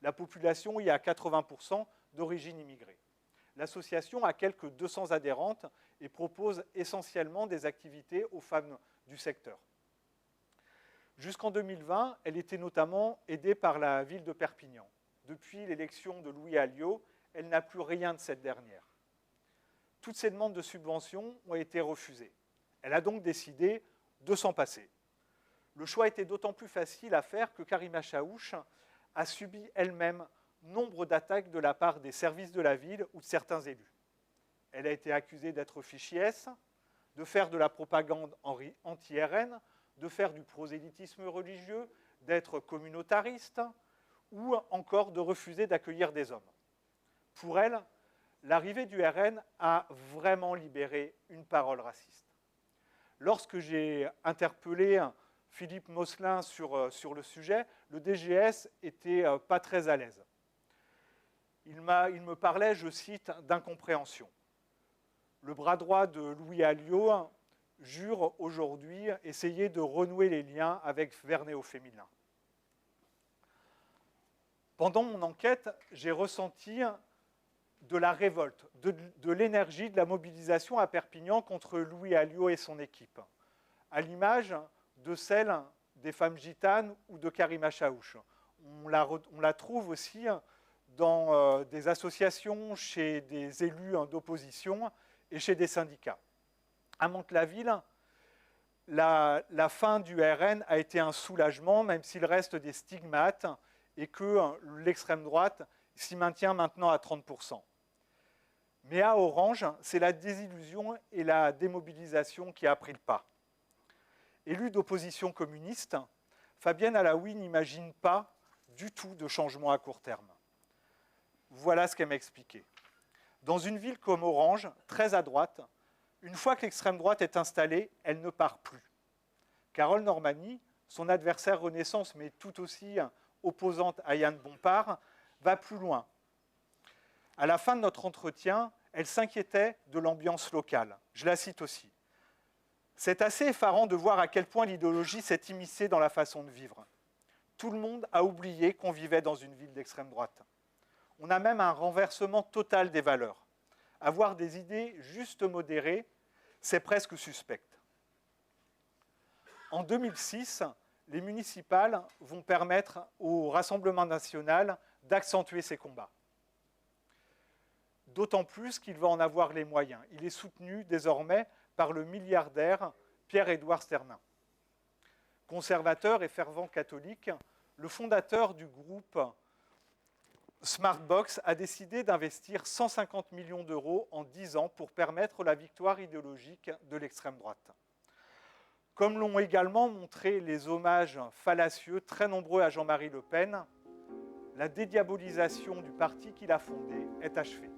La population y a 80% d'origine immigrée. L'association a quelques 200 adhérentes et propose essentiellement des activités aux femmes du secteur. Jusqu'en 2020, elle était notamment aidée par la ville de Perpignan. Depuis l'élection de Louis Alliot, elle n'a plus rien de cette dernière. Toutes ses demandes de subventions ont été refusées. Elle a donc décidé de s'en passer. Le choix était d'autant plus facile à faire que Karima Chaout a subi elle-même nombre d'attaques de la part des services de la ville ou de certains élus. Elle a été accusée d'être fichée S, de faire de la propagande anti-RN, de faire du prosélytisme religieux, d'être communautariste ou encore de refuser d'accueillir des hommes. Pour elle, l'arrivée du RN a vraiment libéré une parole raciste. Lorsque j'ai interpellé Philippe Mosselin sur le sujet, le DGS n'était pas très à l'aise. Il me parlait, je cite, d'incompréhension. Le bras droit de Louis Alliot jure aujourd'hui essayer de renouer les liens avec Vernet au féminin. Pendant mon enquête, j'ai ressenti de la révolte, de l'énergie, de la mobilisation à Perpignan contre Louis Alliot et son équipe, à l'image de celle des femmes gitanes ou de Karima Chaout. On la trouve aussi dans des associations, chez des élus d'opposition et chez des syndicats. À Mantes-la-Ville, la fin du RN a été un soulagement, même s'il reste des stigmates et que l'extrême droite s'y maintient maintenant à 30%. Mais à Orange, c'est la désillusion et la démobilisation qui a pris le pas. Élue d'opposition communiste, Fabienne Alaoui n'imagine pas du tout de changement à court terme. Voilà ce qu'elle m'a expliqué. Dans une ville comme Orange, très à droite, une fois que l'extrême droite est installée, elle ne part plus. Carole Normani, son adversaire Renaissance, mais tout aussi opposante à Yann Bompard, va plus loin. À la fin de notre entretien, elle s'inquiétait de l'ambiance locale. Je la cite aussi. « C'est assez effarant de voir à quel point l'idéologie s'est immiscée dans la façon de vivre. Tout le monde a oublié qu'on vivait dans une ville d'extrême droite. On a même un renversement total des valeurs. Avoir des idées juste modérées, c'est presque suspect. » En 2006, les municipales vont permettre au Rassemblement national d'accentuer ses combats. D'autant plus qu'il va en avoir les moyens. Il est soutenu désormais par le milliardaire Pierre-Édouard Sternin. Conservateur et fervent catholique, le fondateur du groupe Smartbox a décidé d'investir 150 millions d'euros en 10 ans pour permettre la victoire idéologique de l'extrême droite. Comme l'ont également montré les hommages fallacieux très nombreux à Jean-Marie Le Pen, la dédiabolisation du parti qu'il a fondé est achevée.